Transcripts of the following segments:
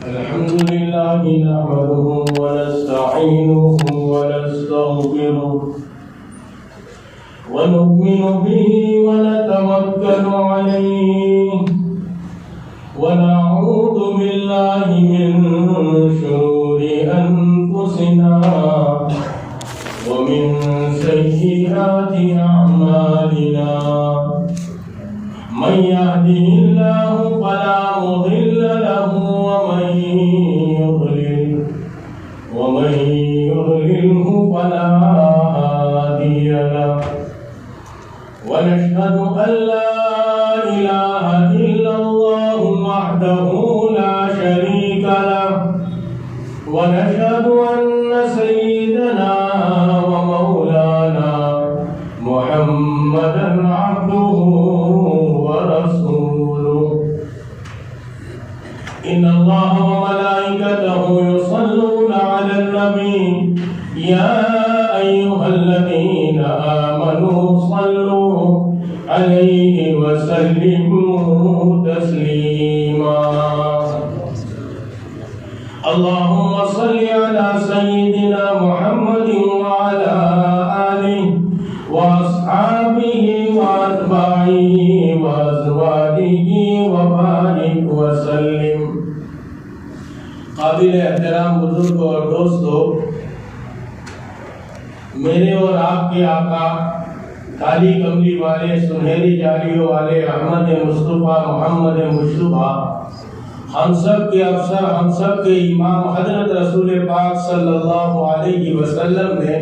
الحمد لله نحمده ونستعينه ونستغفره ونؤمن به ونتوكل عليه ونعوذ بالله من شرور أنفسنا ومن سيئات أعمالنا من يهده الله فلا مضل له ومن يضلله فلا هادي له ونشهد أن لا إله إلا الله وحده لا شريك له ونشهد أن سيدنا ومولانا محمدا عبده ورسوله إن الله وملائكته يصلون على النبي يا أيها الذين آمنوا صلوا عليه وسلموا تسليما اللهم صل على سيدنا محمد وعلى آله وأصحابه وأتباعه وأزواجه وبارك وسلم. قابل احترام بزرگ اور دوستو، میرے اور آپ کے آقا کالی کملی والے سنہری جالیوں والے احمد مصطفیٰ محمد مصطفیٰ ہم سب کے افسر ہم سب کے امام حضرت رسول پاک صلی اللہ علیہ وسلم نے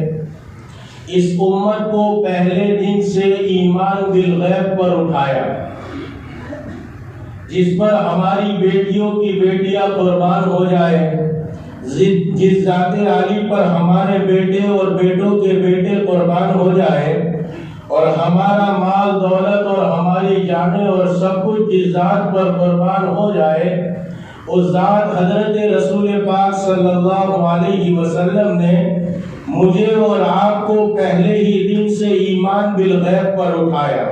اس امت کو پہلے دن سے ایمان بالغیب پر اٹھایا، جس پر ہماری بیٹیوں کی بیٹیاں قربان ہو جائے، جس ذات عالی پر ہمارے بیٹے اور بیٹوں کے بیٹے قربان ہو جائے، اور ہمارا مال دولت اور ہماری جانیں اور سب کچھ جس ذات پر قربان ہو جائے، اس ذات حضرت رسول پاک صلی اللہ علیہ وسلم نے مجھے اور آپ کو پہلے ہی دن سے ایمان بالغیب پر اٹھایا،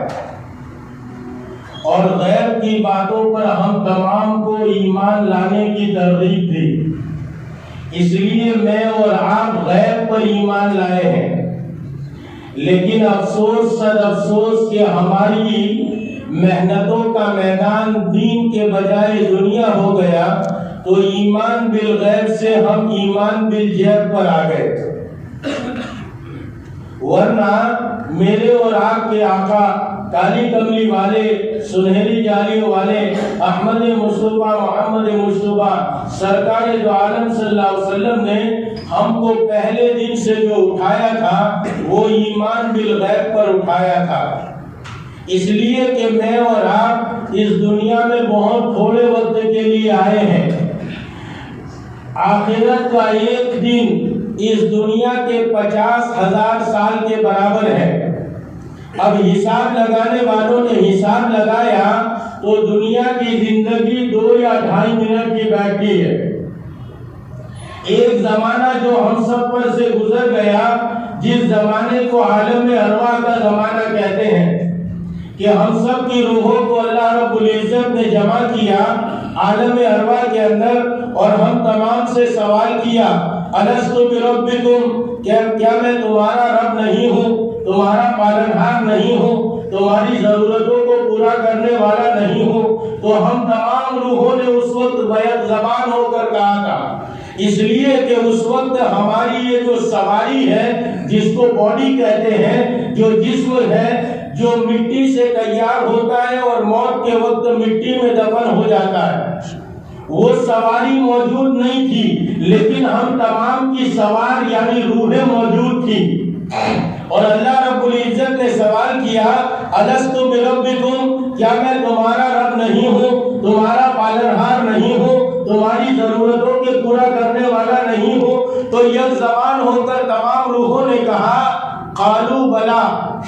اور غیب کی باتوں پر ہم تمام کو ایمان لانے کی ترغیب دی. اس لیے میں اور آپ غیب پر ایمان لائے ہیں، لیکن افسوس صد افسوس کہ ہماری محنتوں کا میدان دین کے بجائے دنیا ہو گیا، تو ایمان بالغیب سے ہم ایمان بالجیب پر آ گئے. ورنہ میرے اور آپ کے آقا کالی کملی والے سنہری جالیوں والے احمد مصطفیٰ محمد مصطفیٰ سرکار دو عالم صلی اللہ علیہ وسلم نے ہم کو پہلے دن سے جو اٹھایا تھا وہ ایمان بالغیب پر اٹھایا تھا. اس لیے کہ میں اور آپ اس دنیا میں بہت تھوڑے وقت کے لیے آئے ہیں. آخرت کا ایک دن اس دنیا کے 50,000 سال کے برابر ہے. اب حساب لگانے والوں نے حساب لگایا تو دنیا کی زندگی 2 یا 2.5 منٹ کی بیٹھی ہے. ایک زمانہ جو ہم سب پر سے گزر گیا، جس زمانے کو عالم ارواح کا زمانہ کہتے ہیں، کہ ہم سب کی روحوں کو اللہ رب العزت نے جمع کیا عالم ارواح کے اندر، اور ہم تمام سے سوال کیا الستو بربکم، کیا میں تمہارا رب نہیں ہوں، تمہارا پالنہار نہیں ہوں، تمہاری ضرورتوں کو پورا کرنے والا نہیں ہوں؟ تو ہم تمام روحوں نے اس وقت بیک زبان ہو کر کہا تھا، اس لیے کہ اس وقت ہماری یہ جو سواری ہے، جس کو باڈی کہتے ہیں، جو جسم ہے جو مٹی سے تیار ہوتا ہے اور موت کے وقت مٹی میں دفن ہو جاتا ہے، وہ سواری موجود نہیں تھی، لیکن ہم تمام کی سوار یعنی روحیں موجود تھی. اور اللہ رب العزت نے سوال کیا الستو بربکم، کیا میں تمہارا رب نہیں ہوں، تمہارا پالنہار نہیں ہوں، تمہاری ضرورتوں کے پورا کرنے والا نہیں ہوں؟ تو یک زبان ہو کر تمام روحوں نے کہا قالو بلا.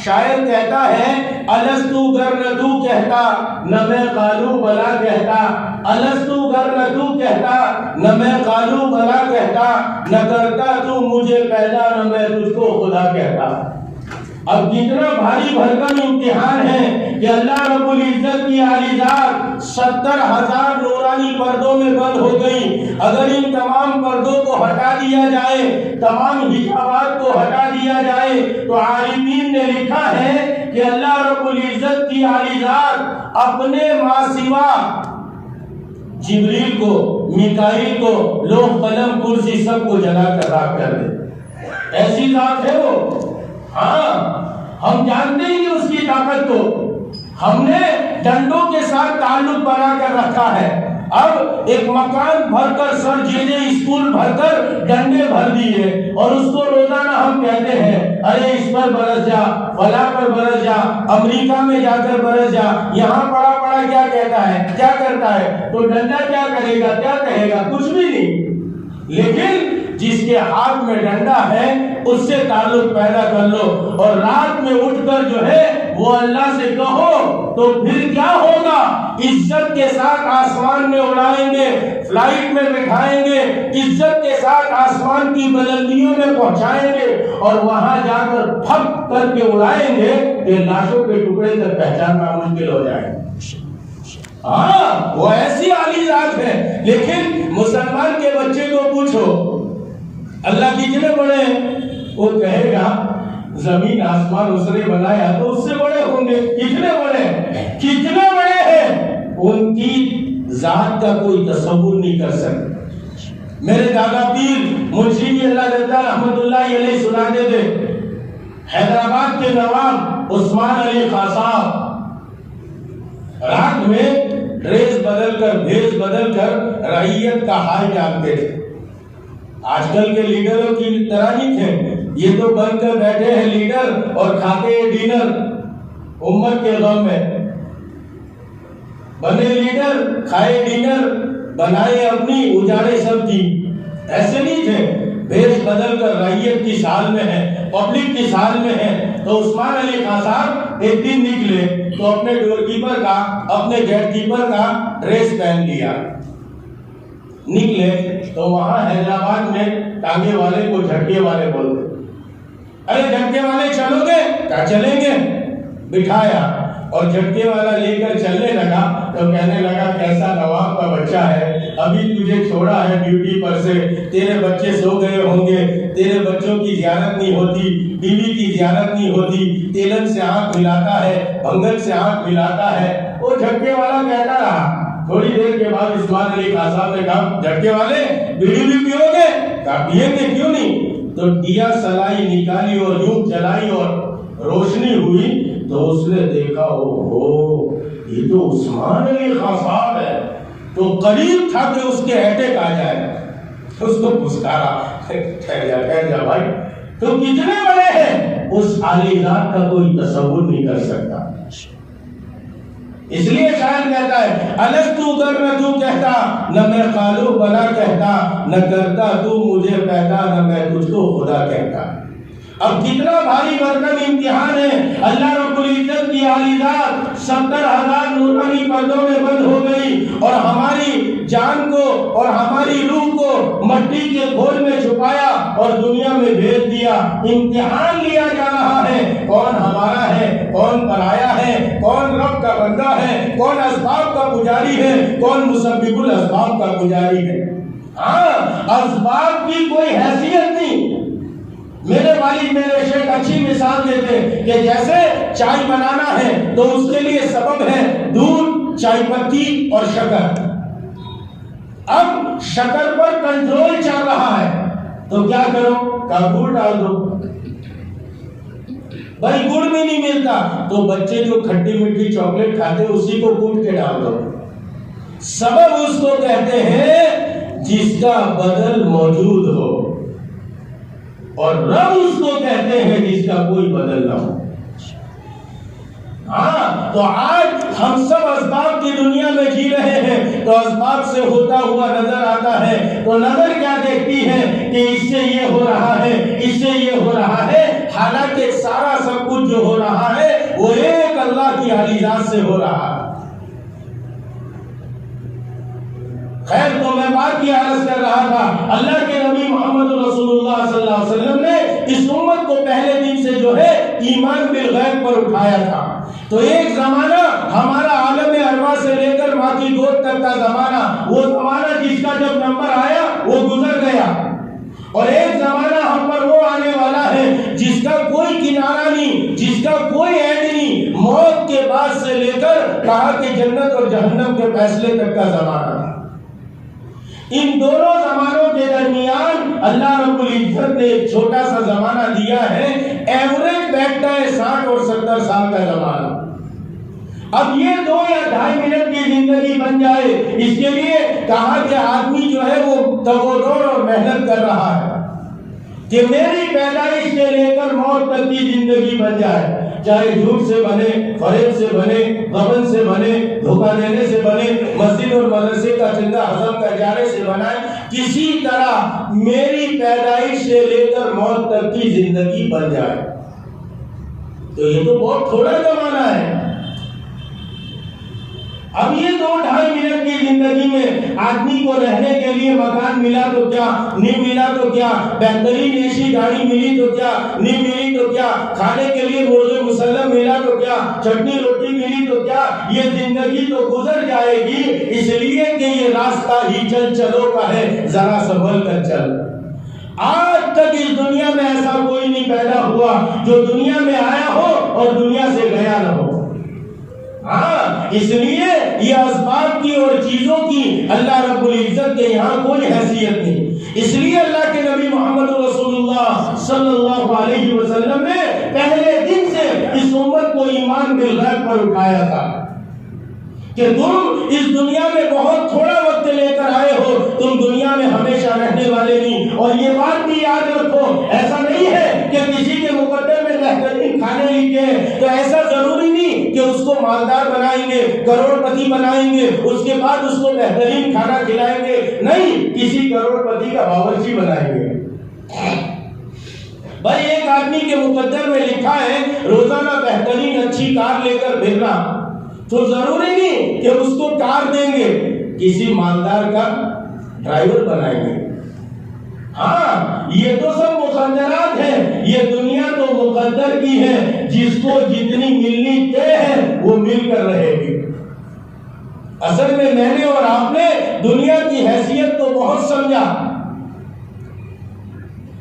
شاعر کہتا ہے الستو گر نہ تو کہتا نہ میں قالو بلا کہتا، الستو گر نہ تو کہتا نہ میں قالو بلا کہتا، نہ کرتا تو مجھے پیدا نہ میں تجھ کو خدا کہتا. اب کتنا بھاری بھرکم امتحان ہے کہ اللہ رب العزت کی عالی ذات 70,000 نورانی نورانی پردوں میں بند ہو گئی. اگر ان تمام پردوں کو ہٹا دیا جائے، تمام حجابات کو ہٹا دیا جائے، تو عالمین نے لکھا ہے کہ اللہ رب العزت کی عالی ذات اپنے ماں سوا جبریل کو، میکائیل کو، لوح قلم کرسی سب کو جلا کر راکھ کر دے. ایسی ذات ہے وہ. ہاں ہم جانتے ہیں اس کی طاقت کو. ہم نے ڈنڈوں کے ساتھ تعلق بنا کر رکھا ہے. اب ایک مکان بھر کر سر جینے اسکول بھر کر ڈنڈے بھر دیے اور اس کو روزانہ ہم کہتے ہیں ارے اس پر برس جا، فلاں پر برس جا، امریکہ میں جا کر برس جا. یہاں پڑا پڑا کیا کہتا ہے، کیا کرتا ہے؟ تو ڈنڈا کیا کرے گا، کیا کہے گا؟ کچھ بھی نہیں. لیکن جس کے ہاتھ میں ڈنڈا ہے اس سے تعلق پیدا کر لو اور رات میں اٹھ کر جو ہے وہ اللہ سے کہو تو پھر کیا ہوگا؟ عزت کے ساتھ آسمان میں اڑائیں گے، فلائٹ میں بٹھائیں گے، عزت کے ساتھ آسمان کی بلندیوں میں پہنچائیں گے اور وہاں جا کر پھک کر کے اڑائیں گے کہ لاشوں کے ٹکڑے تک پہچاننا مشکل ہو جائے. ہاں وہ ایسی عالی ذات ہے. لیکن مسلمان کے بچے کو پوچھو اللہ کتنے بڑے ہیں، وہ کہے گا زمین آسمان اس نے بنایا تو اس سے بڑے ہوں گے. کتنے بڑے، کتنے بڑے ہیں ان کی ذات کا کوئی تصور نہیں کر سکتا. میرے دادا پیر منشی اللہ رضا رحمت اللہ علیہ سناتے تھے حیدرآباد کے نواب عثمان علی خان صاحب رات میں ڈریس بدل کر، بھیس بدل کر رعیت کا حال جانتے تھے. آج کل کے لیڈروں کی طرح نہیں تھے. یہ تو بن کر بیٹھے ہیں لیڈر اور کھاتے ہیں ڈنر امت کے غم میں. بنے لیڈر، کھائے ڈنر، بنائے اپنی، اجاڑے سب کی. ایسے نہیں تھے. بھیس بدل کر رعیت کی سال میں ہے، پبلک کی سال میں ہے. تو عثمان علی خان صاحب ایک دن نکلے تو اپنے ڈور کیپر کا، اپنے گیٹ کیپر کا ڈریس پہن لیا. نکلے تو وہاں حیدرآباد میں ٹانگے والے کو جھٹکے والے بولتے. ارے جھٹکے والے چلو گے؟ کیا چلیں گے. بٹھایا اور جھٹکے والا لے کر چلنے لگا تو کہنے لگا کیسا نواب کا بچہ ہے، ابھی تجھے چھوڑا ہے ڈیوٹی پر سے، تیرے بچے سو گئے ہوں گے، تیرے بچوں کی زیارت نہیں ہوتی، بیوی کی زیارت نہیں ہوتی، تیلن سے آنکھ ملاتا ہے، بھنگل سے آنکھ ملاتا ہے. وہ جھٹکے والا کہتا رہا. تھوڑی دیر کے بعد عثمان علی خان صاحب نے کہا جھٹکے والے بیڑی بھی پیو گے؟ کہا پیئیں گے، کیوں نہیں. تو دیا سلائی نکالی اور یوں جلائی اور روشنی ہوئی تو اس نے دیکھا اوہو یہ تو عثمان علی خان صاحب ہے. تو قریب تھا کہ اس کے اٹیک آ جائے. اس کو پسکارا ٹھہر جا بھائی تو کتنے بڑے ہیں، اس عالی ذات کا کوئی تصور نہیں کر سکتا. اس لیے شاعر کہتا ہے الستو گر نہ تو کہتا، نہ میں خالق بنا کہتا، نہ کرتا تو مجھے پیدا، نہ میں تجھ کو خدا کہتا. اب کتنا بھاری برکت امتحان ہے. اللہ رب العزت کی عالی ذات 70,000 نورانی پردوں میں بند ہو گئی اور ہماری جان کو اور ہماری روح کو مٹی کے گھول میں چھپایا اور دنیا میں بھیج دیا. امتحان لیا جا رہا ہے کون ہمارا ہے، کون پرایا ہے، کون رب کا بندہ ہے، کون اسباب کا پجاری ہے، کون مسبب الاسباب کا پجاری ہے. ہاں اسباب کی کوئی حیثیت نہیں. میرے والد میرے شیخ اچھی مثال دیتے کہ جیسے چائے بنانا ہے تو اس کے لیے سبب ہے دودھ، چائے پتی اور شکر. اب شکر پر کنٹرول چل رہا ہے تو کیا کرو؟ گڑ ڈال دو. بھائی گڑ بھی نہیں ملتا تو بچے جو کھٹی میٹھی چاکلیٹ کھاتے اسی کو کوٹ کے ڈال دو. سبب اس کو کہتے ہیں جس کا بدل موجود ہو اور رب اس کو کہتے ہیں جس کا کوئی بدل نہ ہو. ہاں تو آج ہم سب اسباب کی دنیا میں جی رہے ہیں تو اسباب سے ہوتا ہوا نظر آتا ہے تو نظر کیا دیکھتی ہے کہ اس سے یہ ہو رہا ہے، اس سے یہ ہو رہا ہے، حالانکہ سارا سب کچھ جو ہو رہا ہے وہ ایک اللہ کی عالی ذات سے ہو رہا ہے. خیر تو میں بات کی عرض کر رہا تھا اللہ کے نبی محمد رسول اللہ صلی اللہ علیہ وسلم نے اس امت کو پہلے دن سے جو ہے ایمان بالغیب پر اٹھایا تھا. تو ایک زمانہ ہمارا عالم ارواح سے لے کر ماں کی گود تک کا زمانہ، وہ زمانہ جس کا جب نمبر آیا وہ گزر گیا، اور ایک زمانہ ہم پر وہ آنے والا ہے جس کا کوئی کنارہ نہیں، جس کا کوئی اینڈ نہیں، موت کے بعد سے لے کر کہا کہ جنت اور جہنم کے فیصلے تک کا زمانہ ہے۔ ان دونوں زمانوں کے درمیان اللہ رب العزت نے ایک چھوٹا سا زمانہ دیا ہے، ایوریج بیٹھتا ہے 60 اور 70 سال کا زمانہ۔ اب یہ 2 یا 2.5 منٹ کی زندگی بن جائے، اس کے لیے کہا کہ آدمی جو ہے وہ دوڑ اور محنت کر رہا ہے کہ میری پیدائش سے لے کر موت تک کی زندگی بن جائے، چاہے جھوٹ سے بنے، فریب سے بنے، غبن سے بنے، دھوکہ دینے سے بنے، مسجد اور مدرسے کا چندہ ہضم کر جانے سے بنائے، کسی طرح میری پیدائش سے لے کر موت تک کی زندگی بن جائے۔ تو یہ تو بہت تھوڑا زمانہ ہے۔ اب یہ 2-2.5 منٹ کی زندگی میں آدمی کو رہنے کے لیے مکان ملا تو کیا، نہیں ملا تو کیا، بہترین ایسی گاڑی ملی تو کیا، نہیں ملی تو کیا، کھانے کے لیے مرغ مسلم ملا تو کیا، چٹنی روٹی ملی تو کیا، یہ زندگی تو گزر جائے گی، اس لیے کہ یہ راستہ ہی چل چلو کا ہے، ذرا سنبھل کر چل۔ آج تک اس دنیا میں ایسا کوئی نہیں پیدا ہوا جو دنیا میں آیا ہو اور دنیا سے گیا نہ ہو۔ ہاں، اس لیے یہ اسباب کی اور چیزوں کی اللہ رب العزت کے یہاں کوئی حیثیت نہیں۔ اس لیے اللہ کے نبی محمد رسول اللہ صلی اللہ علیہ وسلم نے پہلے دن سے اس امت کو ایمان بالغیب پر اٹھایا تھا کہ تم اس دنیا میں بہت تھوڑا وقت لے کر آئے ہو، تم دنیا میں ہمیشہ رہنے والے نہیں۔ اور یہ بات بھی یاد رکھو، ایسا نہیں ہے کہ کسی کے مقدر میں بہترین کھانے لکھے تو ایسا ضروری نہیں کہ اس کو مالدار بنائیں گے، کروڑ پتی بنائیں گے، اس کے بعد اس کو بہترین کھانا کھلائیں گے، نہیں، کسی کروڑ پتی کا باورچی بنائیں گے۔ بھائی ایک آدمی کے مقدر میں لکھا ہے روزانہ بہترین اچھی کار لے کر پھرنا، تو ضروری نہیں کہ اس کو کار دیں گے، کسی مالدار کا ڈرائیور بنائیں گے۔ ہاں، یہ تو سب مقدرات ہیں، یہ دنیا تو مقدر کی ہے، جس کو جتنی ملنی طے ہے وہ مل کر رہے گی۔ اصل میں نے اور آپ نے دنیا کی حیثیت تو بہت سمجھا،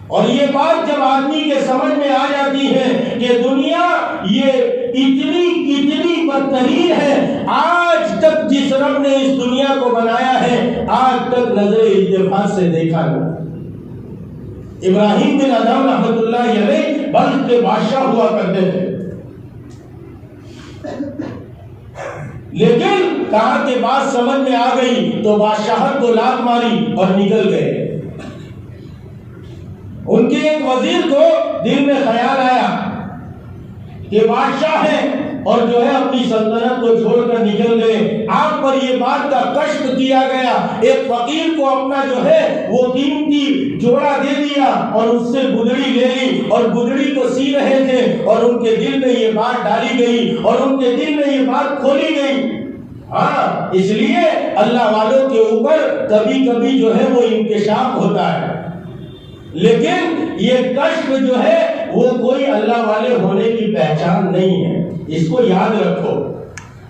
اور یہ بات جب آدمی کے سمجھ میں آ جاتی ہے کہ دنیا یہ اتنی بدترین ہے، آج تک جس رب نے اس دنیا کو بنایا ہے آج تک نظر التفات سے دیکھا نہیں۔ ابراہیم بن ادم رحمۃ اللہ علیہ بلخ کے بادشاہ ہوا کرتے تھے، لیکن کہا کہ بات سمجھ میں آ گئی تو بادشاہت کو لات ماری اور نکل گئے۔ ان کے ایک وزیر کو دل میں خیال آیا کہ بادشاہ ہیں اور جو ہے اپنی سلطنت کو چھوڑ کر نکل گئے، آپ پر یہ بات کا کشف کیا گیا، ایک فقیر کو اپنا جو ہے وہ قیمتی جوڑا دے دیا اور اس سے گدڑی لے لی، اور گدڑی کو سی رہے تھے اور ان کے دل میں یہ بات ڈالی گئی اور ان کے دل میں یہ بات کھولی گئی۔ ہاں، اس لیے اللہ والوں کے اوپر کبھی کبھی جو ہے وہ انکشاف ہوتا ہے، لیکن یہ کشف جو ہے وہ کوئی اللہ والے ہونے کی پہچان نہیں ہے، اس کو یاد رکھو۔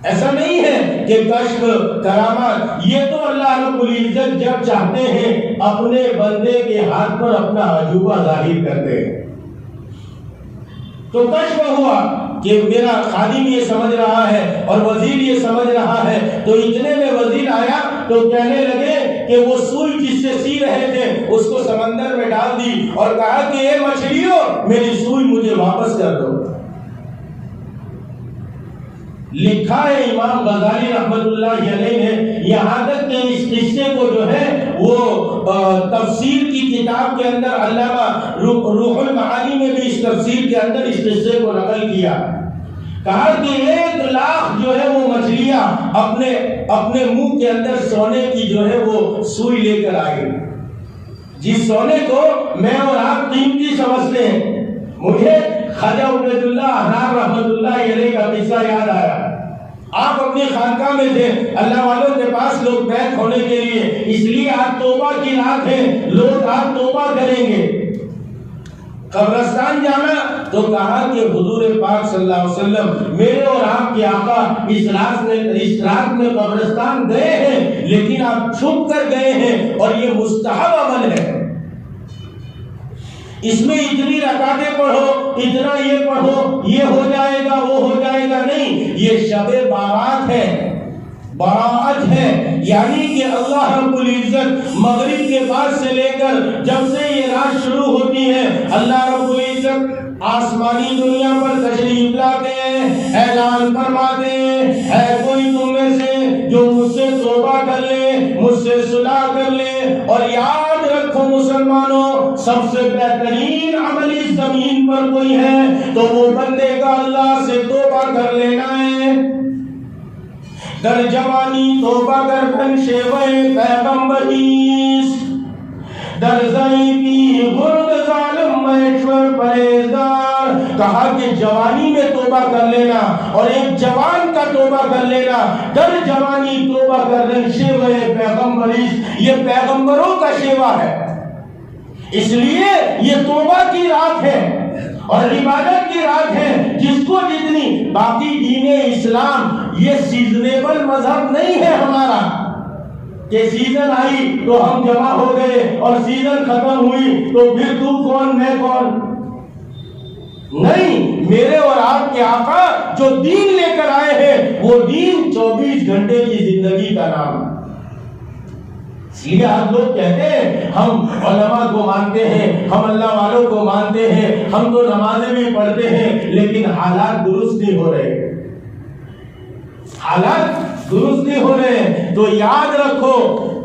ایسا نہیں ہے کہ کشف کرامات، یہ تو اللہ رب العزت جب چاہتے ہیں اپنے بندے کے ہاتھ پر اپنا عجوبہ ظاہر کرتے ہیں۔ تو کشف ہوا کہ میرا خادم یہ سمجھ رہا ہے اور وزیر یہ سمجھ رہا ہے، تو اتنے میں وزیر آیا تو کہنے لگے کہ وہ سوئی جس سے سی رہے تھے اس کو سمندر میں ڈال دی اور کہا کہ اے مچھلیوں میری سوئی مجھے واپس کر دو۔ لکھا ہے امام غزالی رحمت اللہ علیہ نے، یہاں تک کہ اس قصے کو جو ہے وہ تفسیر کی کتاب کے اندر علامہ روح المعانی میں بھی اس تفسیر کے اندر اس قصے کو نقل کیا، کہا کہ 1,00,000 جو ہے وہ مچھلیاں اپنے منہ کے اندر سونے کی جو ہے وہ سوئی لے کر آئی، جس سونے کو میں اور آپ قیمتی سمجھتے ہیں۔ مجھے خواجہ عبید اللہ احرار رحمت اللہ علیہ کا قصہ یاد آیا۔ آپ اپنی خانقاہ میں تھے، اللہ والوں کے پاس لوگ بیت ہونے کے لیے، اس لیے آج توبہ کی رات ہے، لوگ آج توبہ کریں گے۔ قبرستان جانا تو کہا کہ حضور پاک صلی اللہ علیہ وسلم میرے اور آپ کے آقا اس رات میں قبرستان گئے ہیں، لیکن آپ چھپ کر گئے ہیں اور یہ مستحب عمل ہے، اس میں اتنی رکعتیں پڑھو، اتنا یہ پڑھو، یہ ہو جائے گا وہ ہو جائے گا، نہیں، یہ شب بارات ہے، براعت ہے، یعنی کہ اللہ رب العزت مغرب کے بعد سے لے کر جب سے یہ رات شروع ہوتی ہے، اللہ رب العزت آسمانی دنیا پر تشریف لاتے ہیں، اعلان فرماتے ہیں ہے کوئی تم میں سے جو مجھ سے توبہ کر لے، مجھ سے صلح کر لے، اور یاد رکھو مسلمانوں، سب سے بہترین عمل اس زمین پر کوئی ہے تو وہ بندے کا اللہ سے توبہ کر لینا ہے۔ در جوانی توبہ کر کن شیوہ پیغمبریس، در ضعیفی گرد ظالم میشور پریزدار، کہا کہ جوانی میں توبہ کر لینا اور ایک جوان کا توبہ کر لینا، در جوانی توبہ کر کن شیوہ پیغمبریس، یہ پیغمبروں کا شیوہ ہے، اس لیے یہ توبہ کی رات ہے اور عبادت کی رات ہے، جس کو جتنی باقی دین اسلام یہ سیزنیبل مذہب نہیں ہے ہمارا کہ سیزن آئی تو ہم جمع ہو گئے اور سیزن ختم ہوئی تو پھر تو کون میں کون، نہیں، میرے اور آپ کے آقا جو دین لے کر آئے ہیں وہ دین 24 گھنٹے کی زندگی کا نام ہے۔ اس لیے آپ لوگ کہتے ہیں ہم علماء کو مانتے ہیں، ہم اللہ والوں کو مانتے ہیں، ہم تو نمازیں بھی پڑھتے ہیں، لیکن حالات درست نہیں ہو رہے، حالات درست نہیں ہو رہے، تو یاد رکھو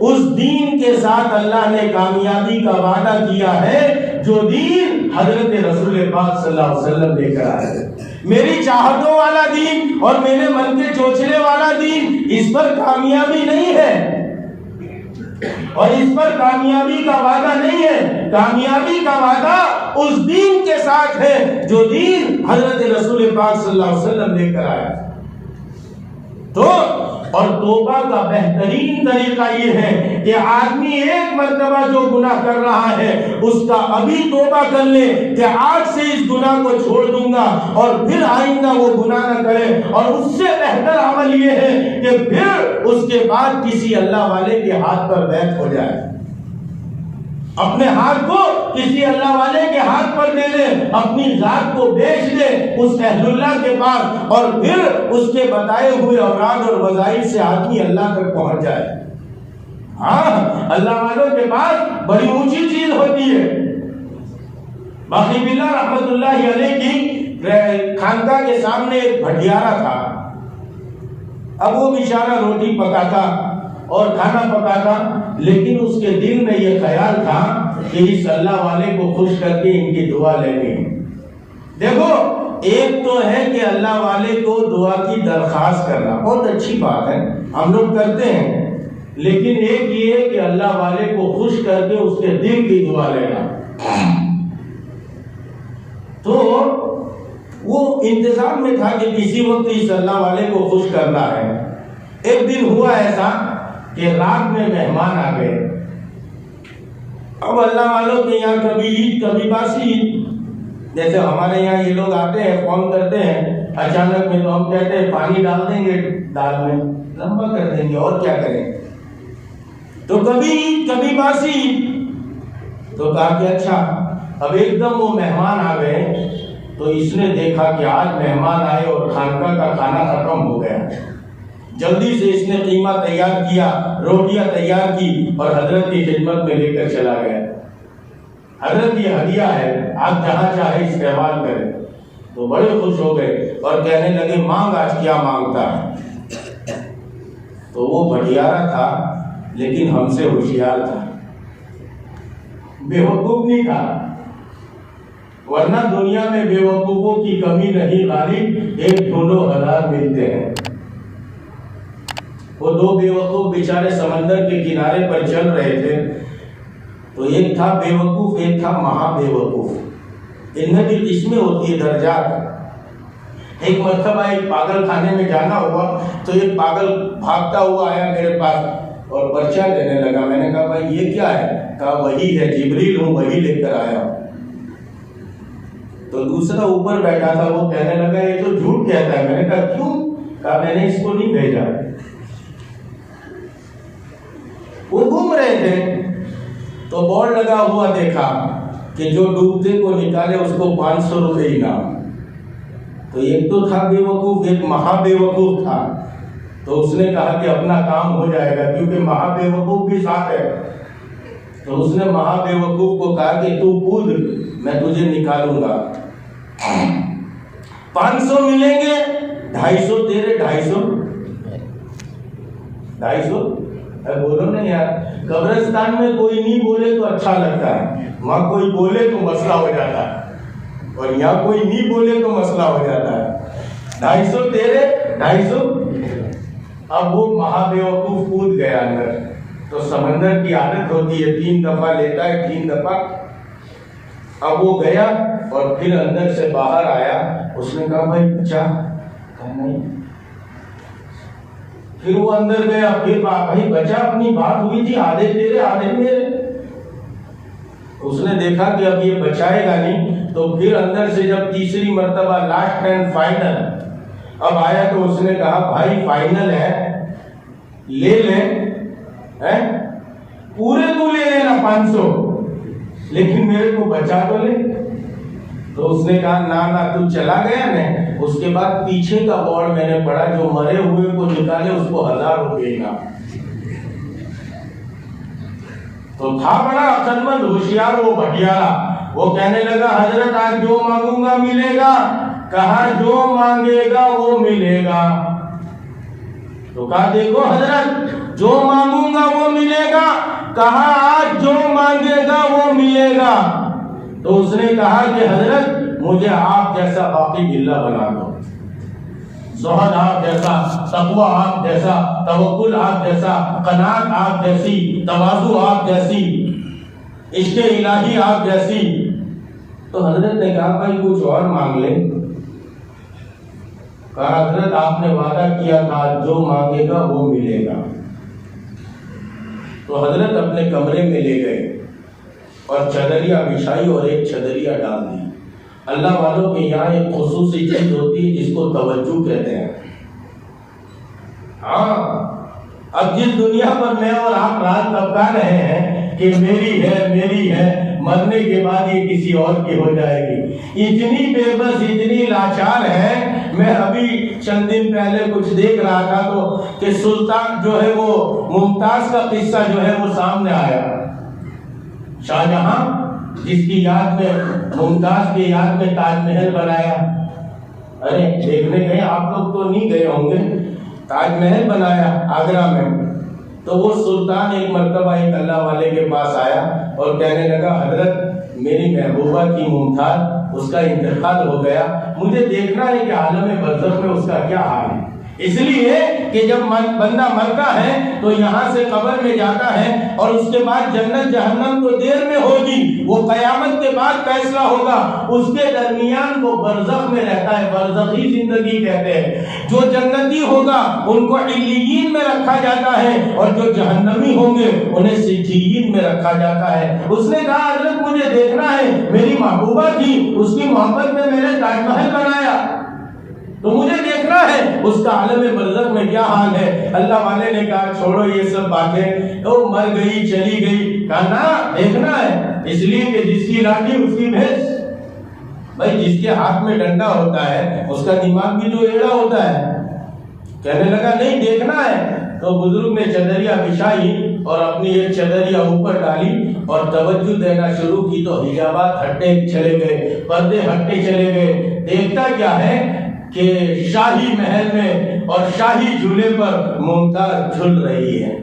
اس دین کے ساتھ اللہ نے کامیابی کا وعدہ کیا ہے جو دین حضرت رسول پاک صلی اللہ علیہ وسلم لے کر آئے، میری چاہتوں والا دین اور میرے من کے چوچلے والا دین، اس پر کامیابی نہیں ہے اور اس پر کامیابی کا وعدہ نہیں ہے، کامیابی کا وعدہ اس دین کے ساتھ ہے جو دین حضرت رسول پاک صلی اللہ علیہ وسلم لے کر آیا۔ تو اور توبہ کا بہترین طریقہ یہ ہے کہ آدمی ایک مرتبہ جو گناہ کر رہا ہے اس کا ابھی توبہ کر لے کہ آج سے اس گناہ کو چھوڑ دوں گا اور پھر آئندہ وہ گناہ نہ کرے، اور اس سے بہتر عمل یہ ہے کہ پھر اس کے بعد کسی اللہ والے کے ہاتھ پر بیعت ہو جائے، اپنے ہاتھ کو کسی اللہ والے کے ہاتھ پر دے دے، اپنی ذات کو بیچ دے اس اہل اللہ کے پاس، اور پھر اس کے بتائے ہوئے اوراد اور وظائف سے آدمی اللہ تک پہنچ جائے۔ ہاں، اللہ والوں کے پاس بڑی اونچی چیز ہوتی ہے۔ باقی باللہ رحمت اللہ علیہ کی خانقاہ کے سامنے ایک بھٹیارا تھا، اب وہ بیچارہ روٹی پکاتا اور کھانا پکاتا، لیکن اس کے دل میں یہ خیال تھا کہ اس اللہ والے کو خوش کر کے ان کی دعا لینی۔ دیکھو، ایک تو ہے کہ اللہ والے کو دعا کی درخواست کرنا، بہت اچھی بات ہے، ہم لوگ کرتے ہیں، لیکن ایک یہ ہے کہ اللہ والے کو خوش کر کے اس کے دل کی دعا لینا۔ تو وہ انتظار میں تھا کہ کسی وقت اس اللہ والے کو خوش کرنا ہے۔ ایک دن ہوا ایسا کہ رات میں مہمان آ گئے، اب اللہ والوں کے یہاں کبھی عید کبھی باسی عید، جیسے ہمارے یہاں یہ لوگ آتے ہیں فون کرتے ہیں اچانک میں، تو ہم کہتے ہیں پانی ڈال دیں گے دال میں، لمبا کر دیں گے اور کیا کریں، تو کبھی عید کبھی باسی عید۔ تو کہا کہ اچھا، اب ایک دم وہ مہمان آ گئے تو اس نے دیکھا کہ آج مہمان آئے اور خانقاہ کا کھانا ختم ہو گیا، جلدی سے اس نے قیمہ تیار کیا، روٹیاں تیار کی اور حضرت کی خدمت میں لے کر چلا گیا۔ حضرت یہ ہدیہ ہے، آپ جہاں چاہے استعمال کریں۔ تو بڑے خوش ہو گئے اور کہنے لگے مانگ آج کیا مانگتا ہے۔ تو وہ بھٹیارا تھا لیکن ہم سے ہوشیار تھا، بے وقوف نہیں تھا، ورنہ دنیا میں بے وقوفوں کی کمی نہیں غالب، ایک ڈھونڈو ہزار ملتے ہیں۔ وہ دو بے وقوف بیچارے سمندر کے کنارے پر چل رہے تھے، تو ایک تھا بے وقوف، ایک تھا مہا بے وقوف۔ ان میں بھی قسمیں ہوتی ہے، درجات۔ ایک مرتبہ ایک پاگل خانے میں جانا ہوا تو ایک پاگل بھاگتا ہوا آیا میرے پاس اور پرچہ دینے لگا۔ میں نے کہا بھائی یہ کیا ہے؟ کہا وہی ہے، جبریل ہوں، وہی لے کر آیا ہوں۔ تو دوسرا اوپر بیٹھا تھا، وہ کہنے لگا یہ تو جھوٹ کہتا ہے. میں نے کہا کیوں؟ کہا میں نے اس کو نہیں بھیجا. وہ گھوم رہے تھے تو بورڈ لگا ہوا دیکھا کہ جو ڈوبتے کو نکالے اس کو 500 روپے انعام. تو ایک تو تھا بے وقوف، ایک مہا بے وقوف تھا. تو اس نے کہا کہ اپنا کام ہو جائے گا، کیونکہ مہا بے وقوف بھی ساتھ ہے. تو اس نے مہا بے وقوف کو کہا کہ تو کود، میں تجھے نکالوں گا. 500 ملیں گے، 250 تیرے، 250. بولو نا یار، قبرستان میں کوئی نہیں بولے تو اچھا لگتا ہے، وہاں کوئی بولے تو مسئلہ ہو جاتا ہے، اور یہاں کوئی نہیں بولے تو مسئلہ ہو جاتا ہے. 250 تیرے، 250. اب وہ مہا بے وقوف کود گیا اندر. تو سمندر کی عادت ہوتی ہے 3 دفعہ لیتا ہے، 3 دفعہ. اب وہ گیا اور پھر اندر سے باہر آیا. اس نے کہا بھائی بچا، کہا نہیں. پھر وہ اندر گیا، پھر بھائی بچا، اپنی بات ہوئی تھی، آدھے تیرے آدھے میرے. اس نے دیکھا کہ اب یہ بچائے گا نہیں، تو پھر اندر سے جب تیسری مرتبہ لاسٹ اینڈ فائنل اب آیا تو اس نے کہا بھائی فائنل ہے، لے لیں، پورے تو لے لینا 500، لیکن میرے کو بچا تو لے. تو اس نے کہا نا تو چلا گیا نا. اس کے بعد پیچھے کا بورڈ میں نے پڑھا، جو مرے ہوئے کو نکالے اس کو 1000 روپے کا. تو تھا بڑا عقل مند ہوشیار وہ بھٹیارا. وہ کہنے لگا حضرت آج جو مانگوں گا ملے گا. کہا جو مانگے گا وہ ملے گا. تو کہا دیکھو حضرت جو مانگوں گا وہ ملے گا. کہا آج جو مانگے گا وہ ملے گا. تو اس نے کہا کہ حضرت مجھے آپ جیسا باقی بلّہ بنا دو، زہد آپ جیسا، تقوی آپ جیسا، توکل آپ جیسا، قناعت آپ جیسی، تواضع آپ جیسی، عشق الہی آپ جیسی. تو حضرت نے کہا بھائی کچھ اور مانگ لیں. کہا حضرت آپ نے وعدہ کیا تھا جو مانگے گا وہ ملے گا. تو حضرت اپنے کمرے میں لے گئے اور چادریہ بچھائی اور ایک چادریہ ڈال دی. اللہ والوں کے یہاں ایک خصوصی چیز ہوتی ہے جس کو توجہ کہتے ہیں. ہاں اب جس دنیا پر میں اور آپ رات لپکا رہے ہیں کہ میری ہے میری ہے، مرنے کے بعد یہ کسی اور کی ہو جائے گی. اتنی بے بس، اتنی لاچار ہے. میں ابھی چند دن پہلے کچھ دیکھ رہا تھا تو کہ سلطان جو ہے وہ ممتاز کا قصہ جو ہے وہ سامنے آیا. شاہ جہاں جس کی یاد میں، ممتاز کی یاد میں تاج محل بنایا. ارے دیکھنے گئے آپ لوگ تو نہیں گئے ہوں گے. تاج محل بنایا آگرہ میں. تو وہ سلطان ایک مرتبہ ایک اللہ والے کے پاس آیا اور کہنے لگا حضرت میری محبوبہ کی ممتاز، اس کا انتقال ہو گیا، مجھے دیکھنا ہے کہ عالم برزخ میں اس کا کیا حال ہے. اس لیے کہ جب بندہ مرتا ہے تو یہاں سے قبر میں جاتا ہے اور اس کے بعد جنت جہنم تو دیر میں ہوگی، وہ قیامت کے بعد فیصلہ ہوگا. اس کے درمیان وہ برزخ میں رہتا ہے، برزخی زندگی کہتے ہیں. جو جنتی ہوگا ان کو علیین میں رکھا جاتا ہے اور جو جہنمی ہوں گے انہیں سجین میں رکھا جاتا ہے. اس نے کہا حضرت مجھے دیکھنا ہے، میری محبوبہ تھی، اس کی محبت میں میں نے تاج محل بنایا، تو مجھے دیکھنا ہے اس کا عالم برزخ میں کیا حال ہے. اللہ والے نے کہا چھوڑو یہ سب باتیں، وہ مر گئی چلی گئی. کہا نا دیکھنا ہے، اس لیے کہ جس کی لاٹھی اس کی بھینس. بھائی جس کے ہاتھ میں ڈنڈا ہوتا ہے اس کا دماغ بھی تو ایڑا ہوتا ہے. کہنے لگا نہیں دیکھنا ہے. تو بزرگ نے چادریہ بچھائی اور اپنی ایک چادریہ اوپر ڈالی اور توجہ دینا شروع کی تو حجابات ہٹے چلے گئے، پردے ہٹے چلے گئے. دیکھتا کیا ہے کہ شاہی محل میں اور شاہی جھولے پر ممتاز جھل رہی ہے.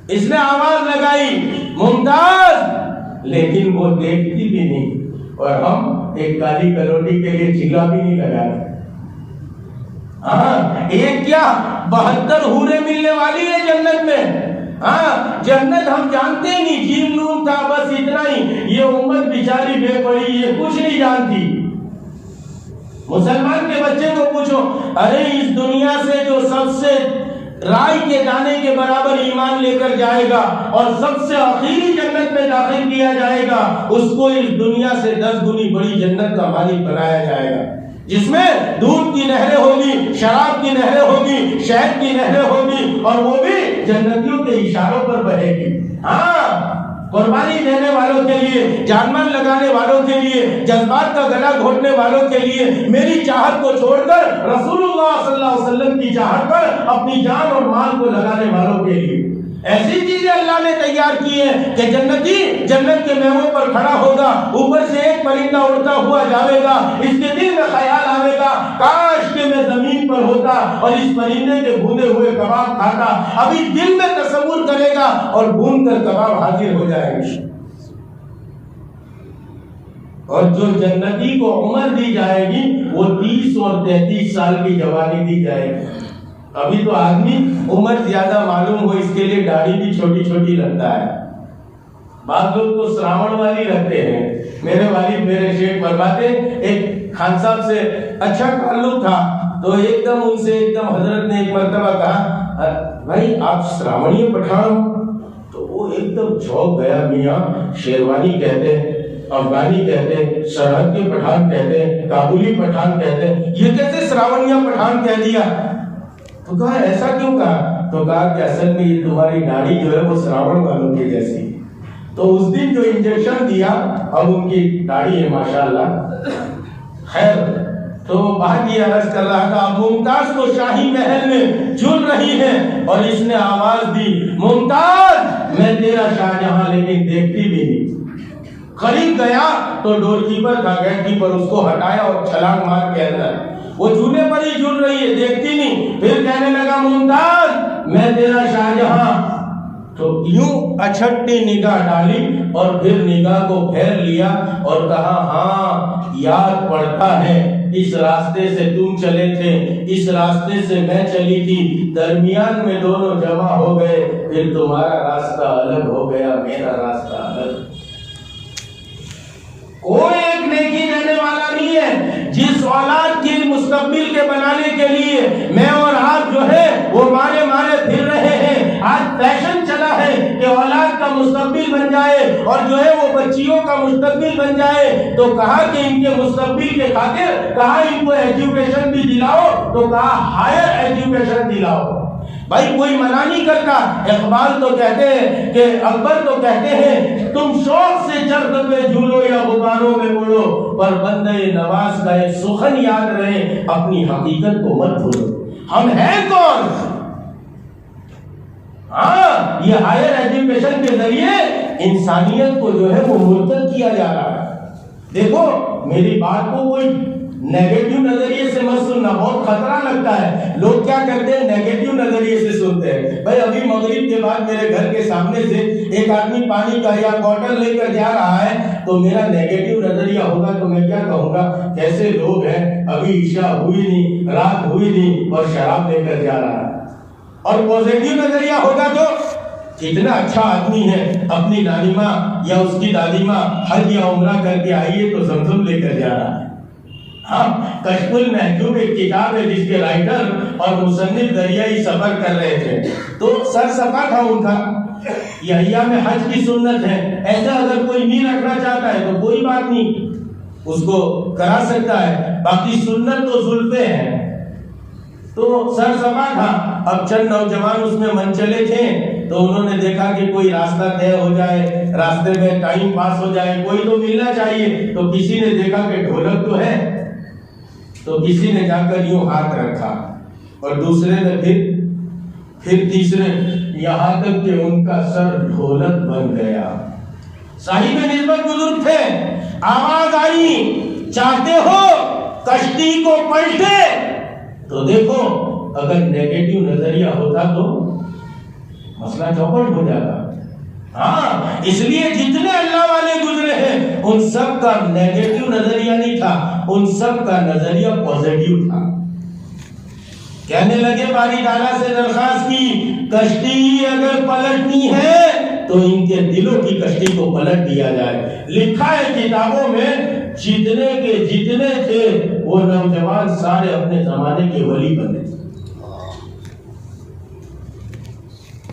اس نے آواز لگائی ممتاز، لیکن وہ دیکھتی بھی نہیں. اور ہم ایک کالی کلوٹی کے لیے چلا بھی نہیں لگائے. ہاں ایک کیا 72 حوریں ملنے والی ہے جنت میں. ہاں جنت ہم جانتے نہیں، جیم نون تھا بس اتنا ہی. یہ امت بیچاری بے پڑی، یہ کچھ نہیں جانتی. مسلمان کے بچے کو پوچھو، ارے اس دنیا سے جو سب سے رائی کے دانے کے برابر ایمان لے کر جائے گا اور سب سے آخری جنت میں داخل کیا جائے گا، اس کو اس دنیا سے 10 گنی بڑی جنت کا مالک بنایا جائے گا، جس میں دودھ کی نہریں ہوگی، شراب کی نہریں ہوگی، شہد کی نہریں ہوگی، اور وہ بھی جنتیوں کے اشاروں پر بہے گی۔ ہاں، قربانی دینے والوں کے لیے، جان مال لگانے والوں کے لیے، جذبات کا گلا گھونٹنے والوں کے لیے، میری چاہت کو چھوڑ کر رسول اللہ صلی اللہ علیہ وسلم کی چاہت پر اپنی جان اور مال کو لگانے والوں کے لیے ایسی چیزیں اللہ نے تیار کی ہیں کہ جنتی جنت کے میووں پر کھڑا ہوگا، اوپر سے ایک پرندہ اڑتا ہوا جاوے گا، اس کے دل میں خیال آئے گا کاش کہ میں زمین پر ہوتا اور اس پرندے کے بھونے ہوئے کباب کھاتا، ابھی دل میں تصور کرے گا اور بھون کر کباب حاضر ہو جائے گا۔ اور جو جنتی کو عمر دی جائے گی وہ 30 اور 33 سال کی جوانی دی جائے گی۔ ابھی تو آدمی عمر زیادہ معلوم ہو اس کے لیے داڑھی بھی چھوٹی چھوٹی رکھتا ہے، بعض لوگ تو سراوڑ والی رکھتے ہیں۔ میرے والد میرے شیخ فرماتے ایک خان صاحب سے اچھا تعلق تھا تو ایک دم ان سے حضرت نے ایک مرتبہ کہا بھائی آپ سراوڑی پٹھان، تو وہ ایک دم چونک گیا، میاں شیروانی کہتے ہیں، افغانی کہتے ہیں، سرحد کے پٹھان کہتے ہیں، کابلی پٹھان کہتے ہیں، یہ کیسے سراوڑیاں پٹھان کہہ دیا؟ تو کہا ایسا کیوں کہا؟ تو کہا کہ اصل میں یہ تمہاری داڑھی جو ہے وہ سراوڑ والوں کی جیسی۔ تو اس دن جو انجیکشن دیا اب ان کی داڑھی ہے ماشاءاللہ۔ خیر، تو بات یہ عرض کر رہا تھا ممتاز کو شاہی محل میں جھول رہی ہے اور اس نے آواز دی ممتاز میں تیرا شاہجہاں، لیکن دیکھتی بھی نہیں۔ قریب گیا تو ڈور کیپر کا گیٹ کیپر اس کو ہٹایا اور چھلانگ مار کے اندر، وہ جھولے پر ہی جھول رہی ہے، دیکھتی نہیں۔ پھر کہنے لگا ممتاز میں تیرا شاہجہاں، تو یوں اچھٹی نگاہ ڈالی اور پھر نگاہ کو پھیر لیا اور کہا ہاں یاد پڑتا ہے، اس راستے سے تم چلے تھے، اس راستے سے میں چلی تھی، درمیان میں دونوں جمع ہو گئے، پھر تمہارا راستہ الگ ہو گیا، میرا راستہ الگ۔ کوئی ایک نیکی دینے والا نہیں ہے جس اولاد کے مستقبل کے بنانے کے لیے میں اور آپ جو ہے وہ مارے پھر رہے ہیں۔ آج فیشن چلا ہے کہ اولاد کا مستقبل بن جائے اور جو ہے وہ بچیوں کا مستقبل بن جائے، تو کہا کہ ان کے مستقبل کے خاطر کہا ان کو ایجوکیشن بھی دلاؤ، تو کہا ہائر ایجوکیشن دلاؤ۔ بھائی کوئی منع نہیں کرتا، اقبال تو کہتے ہیں کہ اکبر تو کہتے ہیں تم شوق سے چرخ پہ جھولو یا غباروں میں اڑو، پر بندے نواز کا ایک سخن یاد رہے اپنی حقیقت کو مت بھولو۔ ہم ہیں کون؟ ہاں، یہ ہائر ایجوکیشن کے ذریعے انسانیت کو جو ہے وہ مرتد کیا جا رہا ہے۔ دیکھو میری بات کو کوئی نیگیٹو نظریے سے مت سننا، بہت خطرہ لگتا ہے۔ لوگ کیا کرتے ہیں نیگیٹو نظریے سے سنتے ہیں۔ بھائی ابھی مغرب کے بعد میرے گھر کے سامنے سے ایک آدمی پانی کا یا بوتل لے کر جا رہا ہے تو میرا نیگیٹو نظریہ ہوگا تو میں کیا کہوں گا، کیسے لوگ ہیں، ابھی عشاء ہوئی نہیں، رات ہوئی نہیں اور شراب لے کر جا رہا ہے۔ اور پازیٹیو نظریہ ہوگا تو کتنا اچھا آدمی ہے، اپنی نانی ماں یا اس کی دادی ماں حج یا عمرہ کر کے آئیے تو زمزم لے کر جا رہا ہے۔ ہاں، کشف المحجوب ایک کتاب ہے جس کے رائٹر اور مصنف دریائی سفر کر رہے تھے، تو سر سفا تھا ان کا، یہ ایام حج کی سنت ہے، ایسا اگر کوئی نہیں رکھنا چاہتا ہے تو کوئی بات نہیں، اس کو کرا سکتا ہے، باقی سنت تو زلفے ہیں۔ تو سر سفا تھا، اب چند نوجوان اس میں منچلے تھے تو انہوں نے دیکھا کہ کوئی راستہ طے ہو جائے، راستے میں ٹائم پاس ہو جائے، کوئی تو ملنا چاہیے، تو کسی نے دیکھا کہ ڈھولک تو ہے، تو کسی نے جا کر یوں ہاتھ رکھا اور دوسرے نے پھر تیسرے، یہاں تک کہ ان کا سر ڈھولک بن گیا۔ صاحب نسبت بزرگ تھے، آواز آئی چاہتے ہو کشتی کو پلٹے؟ تو دیکھو اگر نیگیٹو نظریہ ہوتا تو مسئلہ چوپٹ ہو جاتا۔ ہاں، اس لیے جتنے اللہ والے گزرے ہیں ان سب کا نیگیٹو نظریہ نہیں تھا، ان سب کا نظریہ پازیٹیو تھا۔ کہنے لگے باری تعالیٰ سے درخواست کی کشتی اگر پلٹنی ہے تو ان کے دلوں کی کشتی کو پلٹ دیا جائے۔ لکھا ہے کتابوں میں جتنے کے جتنے تھے وہ نوجوان سارے اپنے زمانے کے ولی بنے تھے۔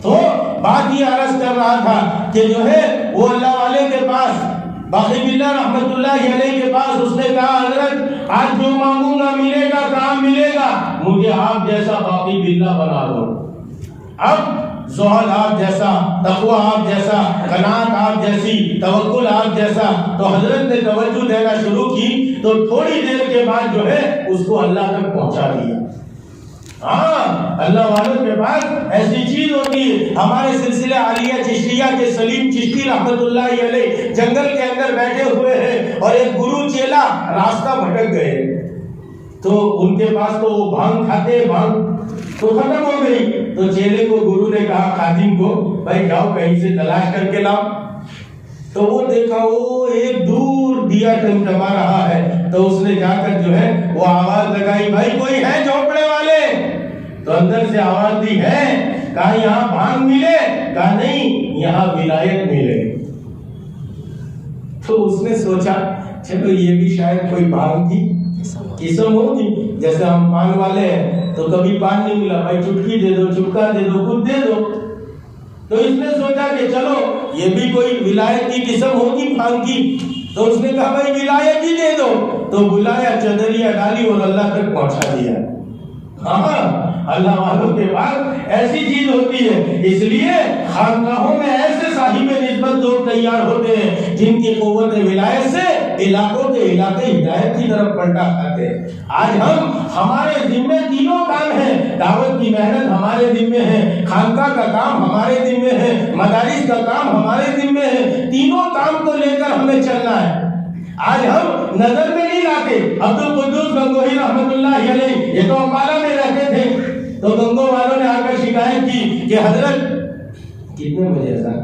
تو بات یہ عرض کر رہا تھا کہ جو ہے وہ اللہ والے کے پاس باقی بلّہ رحمت اللہ علیہ کے پاس اس نے کہا حضرت آج جو مانگوں گا ملے گا، کام ملے گا، مجھے آپ جیسا باقی بلّہ بنا دو۔ اب زہد آپ جیسا، تقوی آپ جیسا، قناعت آپ جیسی، توکل آپ جیسا، تو حضرت نے توجہ دینا شروع کی تو تھوڑی دیر کے بعد جو ہے اس کو اللہ تک پہنچا دیا۔ ہاں اللہ والوں کے پاس ایسی چیز ہوتی ہے۔ ہمارے سلسلہ عالیہ چشتیہ کے سلیم چشتی رحمت اللہ علیہ جنگل کے اندر بیٹھے ہوئے ہیں اور ایک گرو چیلا راستہ بھٹک گئے، تو ان کے پاس تو وہ بھانگ کھاتے، بھانگ تو ختم ہو گئی، تو چیلے کو گرو نے کہا خادم کو، بھائی جاؤ کہیں سے تلاش کر کے لاؤ۔ تو وہ دیکھا وہ ایک دور دیا ٹمٹما رہا ہے، تو اس نے جا کر جو ہے وہ آواز لگائی، بھائی کوئی ہے جھونپڑے والے؟ تو اندر سے آواز دی ہے، کہا یہاں بھانگ ملے؟ کہا نہیں، یہاں ولایت ملے۔ تو اس نے سوچا چلو یہ بھی شاید کوئی بھانگ کی قسم ہوگی، جیسے ہم پان والے ہیں تو کبھی پان نہیں ملا، بھائی چٹکی دے دو، چٹکا دے دو، کچھ دے دو۔ تو اس نے سوچا کہ چلو یہ بھی کوئی ولایت کی قسم ہوگی بھانگ کی، تو اس نے کہا بھائی ولایت ہی دے دو، تو بلایا، چدریا ڈالی اور اللہ تک پہنچا دیا۔ ہاں اللہ والوں کے پاس ایسی چیز ہوتی ہے، اس لیے خانقاہوں میں ایسے صاحب نسبت لوگ تیار ہوتے ہیں جن کی قوت ولایت سے علاقوں کے علاقے ہدایت کی طرف پلٹا کھاتے ہیں۔ آج ہمارے ذمے تینوں کام ہیں، دعوت کی محنت ہمارے ذمے ہے، خانقاہ کا کام ہمارے ذمے ہے، مدارس کا کام ہمارے ذمے ہے، تینوں کام کو لے کر ہمیں چلنا ہے۔ آج ہم نظر میں نہیں لاتے۔ عبد القدوس گنگوہی رحمت اللہ علیہ یہ تو امبالہ میں رہتے تھے، تو گنگو والوں نے آ کر شکایت کی کہ حضرت کتنے بجے سر؟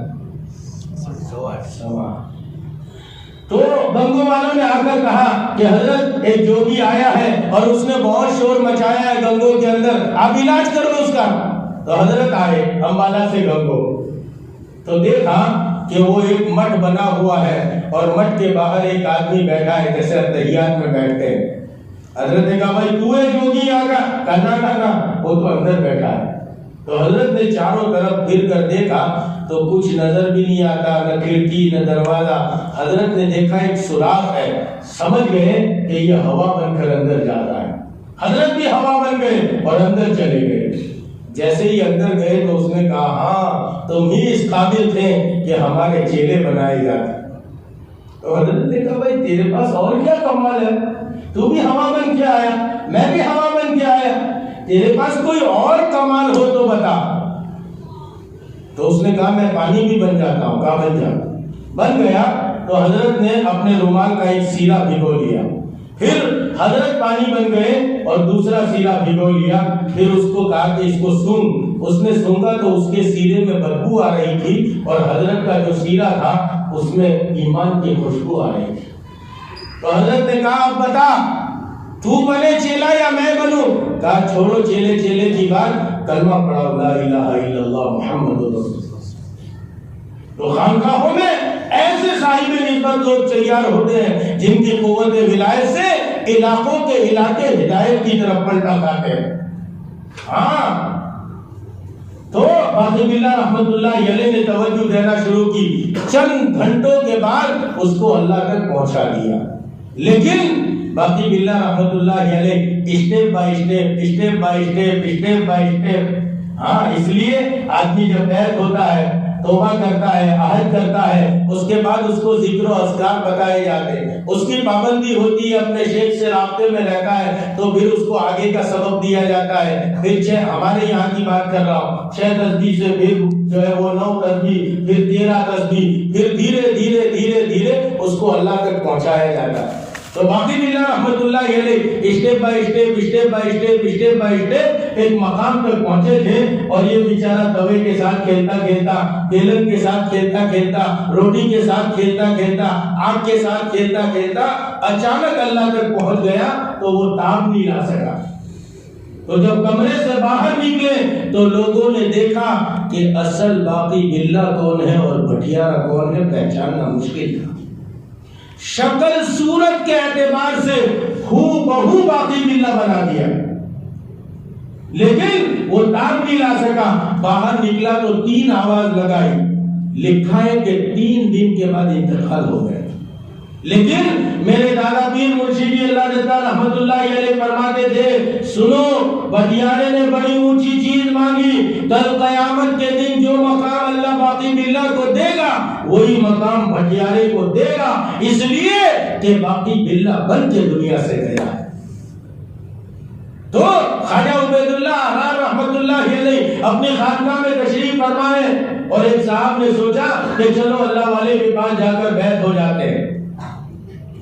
تو گنگو والوں نے آ کر کہا کہ حضرت ایک جوگی آیا ہے اور اس نے بہت شور مچایا ہے گنگو کے اندر، آپ علاج کرو اس کا۔ تو حضرت آئے امبالہ سے گنگو، تو دیکھا کہ وہ ایک مٹھ بنا ہوا ہے اور مٹھ کے باہر ایک آدمی بیٹھا ہے جیسے تحیات میں بیٹھتے ہیں۔ حضرت نے کہا بھائی تو ہے جوگی آگا؟ کہنا وہ تو اندر بیٹھا ہے۔ تو حضرت نے چاروں طرف پھر کر دیکھا تو کچھ نظر بھی نہیں آتا، نہ کھڑکی نہ دروازہ۔ حضرت نے دیکھا ایک سوراخ ہے، سمجھ گئے کہ یہ ہوا بن کر اندر جاتا ہے۔ حضرت بھی ہوا بن گئے اور اندر چلے گئے۔ جیسے ہی اندر گئے تو اس نے کہا ہاں تم ہی اس قابل تھے کہ ہمارے چیلے بنائے جاتے۔ تو حضرت نے کہا بھائی تیرے پاس اور کیا کمال ہے، تو بھی ہوا بن کے آیا، میں بھی ہوا بن کے آیا، تیرے پاس کوئی اور کمال ہو تو بتا۔ تو اس نے کہا میں پانی بھی بن جاتا ہوں۔ کہا بن جا، بن گیا۔ تو حضرت نے اپنے رومال کا ایک سیرا بھگو لیا، پھر حضرت پانی بن گئے اور دوسرا سیرا بھگو لیا، پھر اس کو کہا کہ اس کو سونگ۔ اس نے سونگا تو اس کے سیرے میں بدبو آ رہی تھی اور حضرت کا جو سیرا تھا اس میں ایمان کی خوشبو آ رہی تھی۔ تو حضرت نے کہا اب بتا تو بنے چیلا یا میں بنوں؟ کہا چھوڑو چیلے چیلے کی بات، کلمہ پڑھو لا الہ الا اللہ محمد رسول اللہ۔ تو خانقاہوں میں ایسے صاحب نسبت لوگ تیار ہوتے ہیں جن کی قوت ولایت سے علاقوں کے علاقے ہدایت کی طرف پلٹا کھاتے ہیں۔ ہاں تو باقی بلّہ رحمت اللہ علیہ نے توجہ دینا شروع کی، چند گھنٹوں کے بعد اس کو اللہ تک پہنچا دیا۔ لیکن باقی بلّہ رحمت اللہ علیہ step by step by step, ہاں اس لیے آدمی جب بیعت ہوتا ہے، توبہ کرتا ہے، عہد کرتا ہے، اس کے بعد اس کو ذکر و اذکار بتائے جاتے ہیں، اس کی پابندی ہوتی ہے، اپنے شیخ سے رابطے میں رہتا ہے تو پھر اس کو آگے کا سبق دیا جاتا ہے۔ پھر ہمارے یہاں کی بات کر رہا ہوں، 6 تسبیح سے پھر جو ہے وہ 9 تسبیح، پھر 13 تسبیح، پھر دھیرے دھیرے دھیرے دھیرے اس کو اللہ تک پہنچایا جاتا ہے۔ تو باقی بلّہ رحمت اللہ علیہ اسٹیپ بائی اسٹیپ ایک مقام تک پہنچے تھے، اور یہ بیچارہ توے کے ساتھ کھیلتا کھیلتا، بیلن کے ساتھ کھیلتا کھیلتا، روٹی کے ساتھ کھیلتا کھیلتا، آگ کے ساتھ کھیلتا کھیلتا اچانک اللہ تک پہنچ گیا تو وہ تاب نہیں لا سکا۔ تو جب کمرے سے باہر نکلے تو لوگوں نے دیکھا کہ اصل باقی بلّہ کون ہے اور بھٹیارا کون ہے پہچاننا مشکل تھا۔ شکل صورت کے اعتبار سے ہو بہو باقی بلّہ بنا دیا۔ لیکن وہ تاب نہیں لا سکا. باہر نکلا تو 3 آواز لگائی. لکھا ہے کہ 3 دن کے بعد انتقال ہو گئے. لیکن میرے دادا پیر مرشدی اللہ رحمت اللہ علیہ فرماتے تھے سنو بٹیارے نے بڑی اونچی چیز مانگی. کل قیامت کے دن جو مقام اللہ باقی باللہ کو دے گا وہی مقام بٹیارے کو دے گا، اس لیے کہ باقی باللہ بن کے دنیا سے گیا ہے. تو خواجہ عبید اللہ احرار رحمت اللہ علیہ اپنی خانقاہ میں تشریف فرمائے اور ایک صاحب نے سوچا کہ چلو اللہ والے کے پاس جا کر بیعت ہو جاتے ہیں.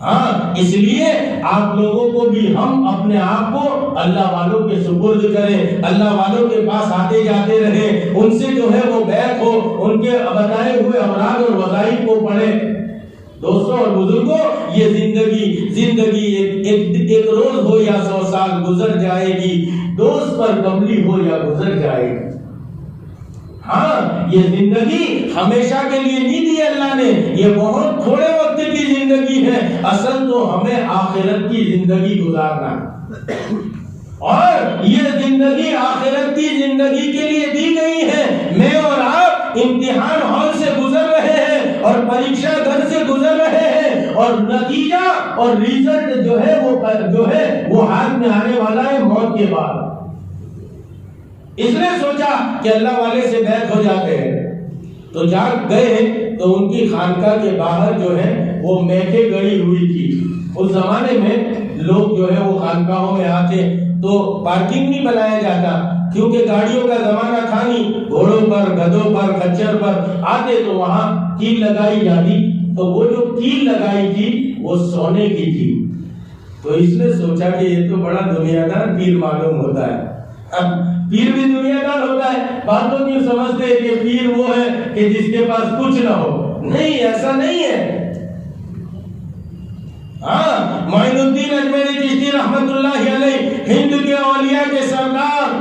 ہاں اس لیے آپ لوگوں کو بھی ہم اپنے آپ کو اللہ والوں کے سپرد کریں، اللہ والوں کے پاس آتے جاتے رہیں، ان سے جو ہے وہ بیعت ہو، ان کے بتائے ہوئے امراض اور وظائف کو پڑھیں. دوستوں اور بزرگوں، یہ زندگی ایک روز ہو یا 100 سال گزر جائے گی، دوست پر کملی ہو یا گزر جائے گی. ہاں یہ زندگی ہمیشہ کے لیے نہیں دی اللہ نے، یہ بہت تھوڑے وقت کی زندگی ہے. اصل تو ہمیں آخرت کی زندگی گزارنا ہے، اور یہ زندگی آخرت کی زندگی کے لیے دی گئی ہے. میں اور آپ امتحان ہال سے گزر رہے ہیں اور پریکشا گھر سے گزر رہے ہیں، اور نتیجہ اور ریزلٹ جو ہے وہ ہاتھ میں آنے والا ہے موت کے بعد. اس نے سوچا کہ اللہ والے سے بیعت ہو جاتے ہیں، تو جا گئے تو ان کی خانقاہ کے باہر جو ہے وہ میخیں گڑی ہوئی تھی. اس زمانے میں لوگ جو ہے وہ خانقاہوں میں آتے تو پارکنگ نہیں بنایا جاتا، کیونکہ گاڑیوں کا زمانہ تھا نہیں. گھوڑوں پر، گدھوں پر، کچر پر آتے تو وہاں کیل لگائی جاتی. تو وہ جو کیل لگائی تھی وہ سونے کی تھی. تو اس نے سوچا کہ یہ تو بڑا دنیا دار پیر معلوم ہوتا ہے. پیر بھی دنیا دار ہوتا ہے. بات تو نہیں سمجھتے کہ پیر وہ ہے کہ جس کے پاس کچھ نہ ہو. نہیں، ایسا نہیں ہے. ہاں معین الدین اجمیری چشتی رحمت اللہ علیہ ہند کے اولیاء کے سردار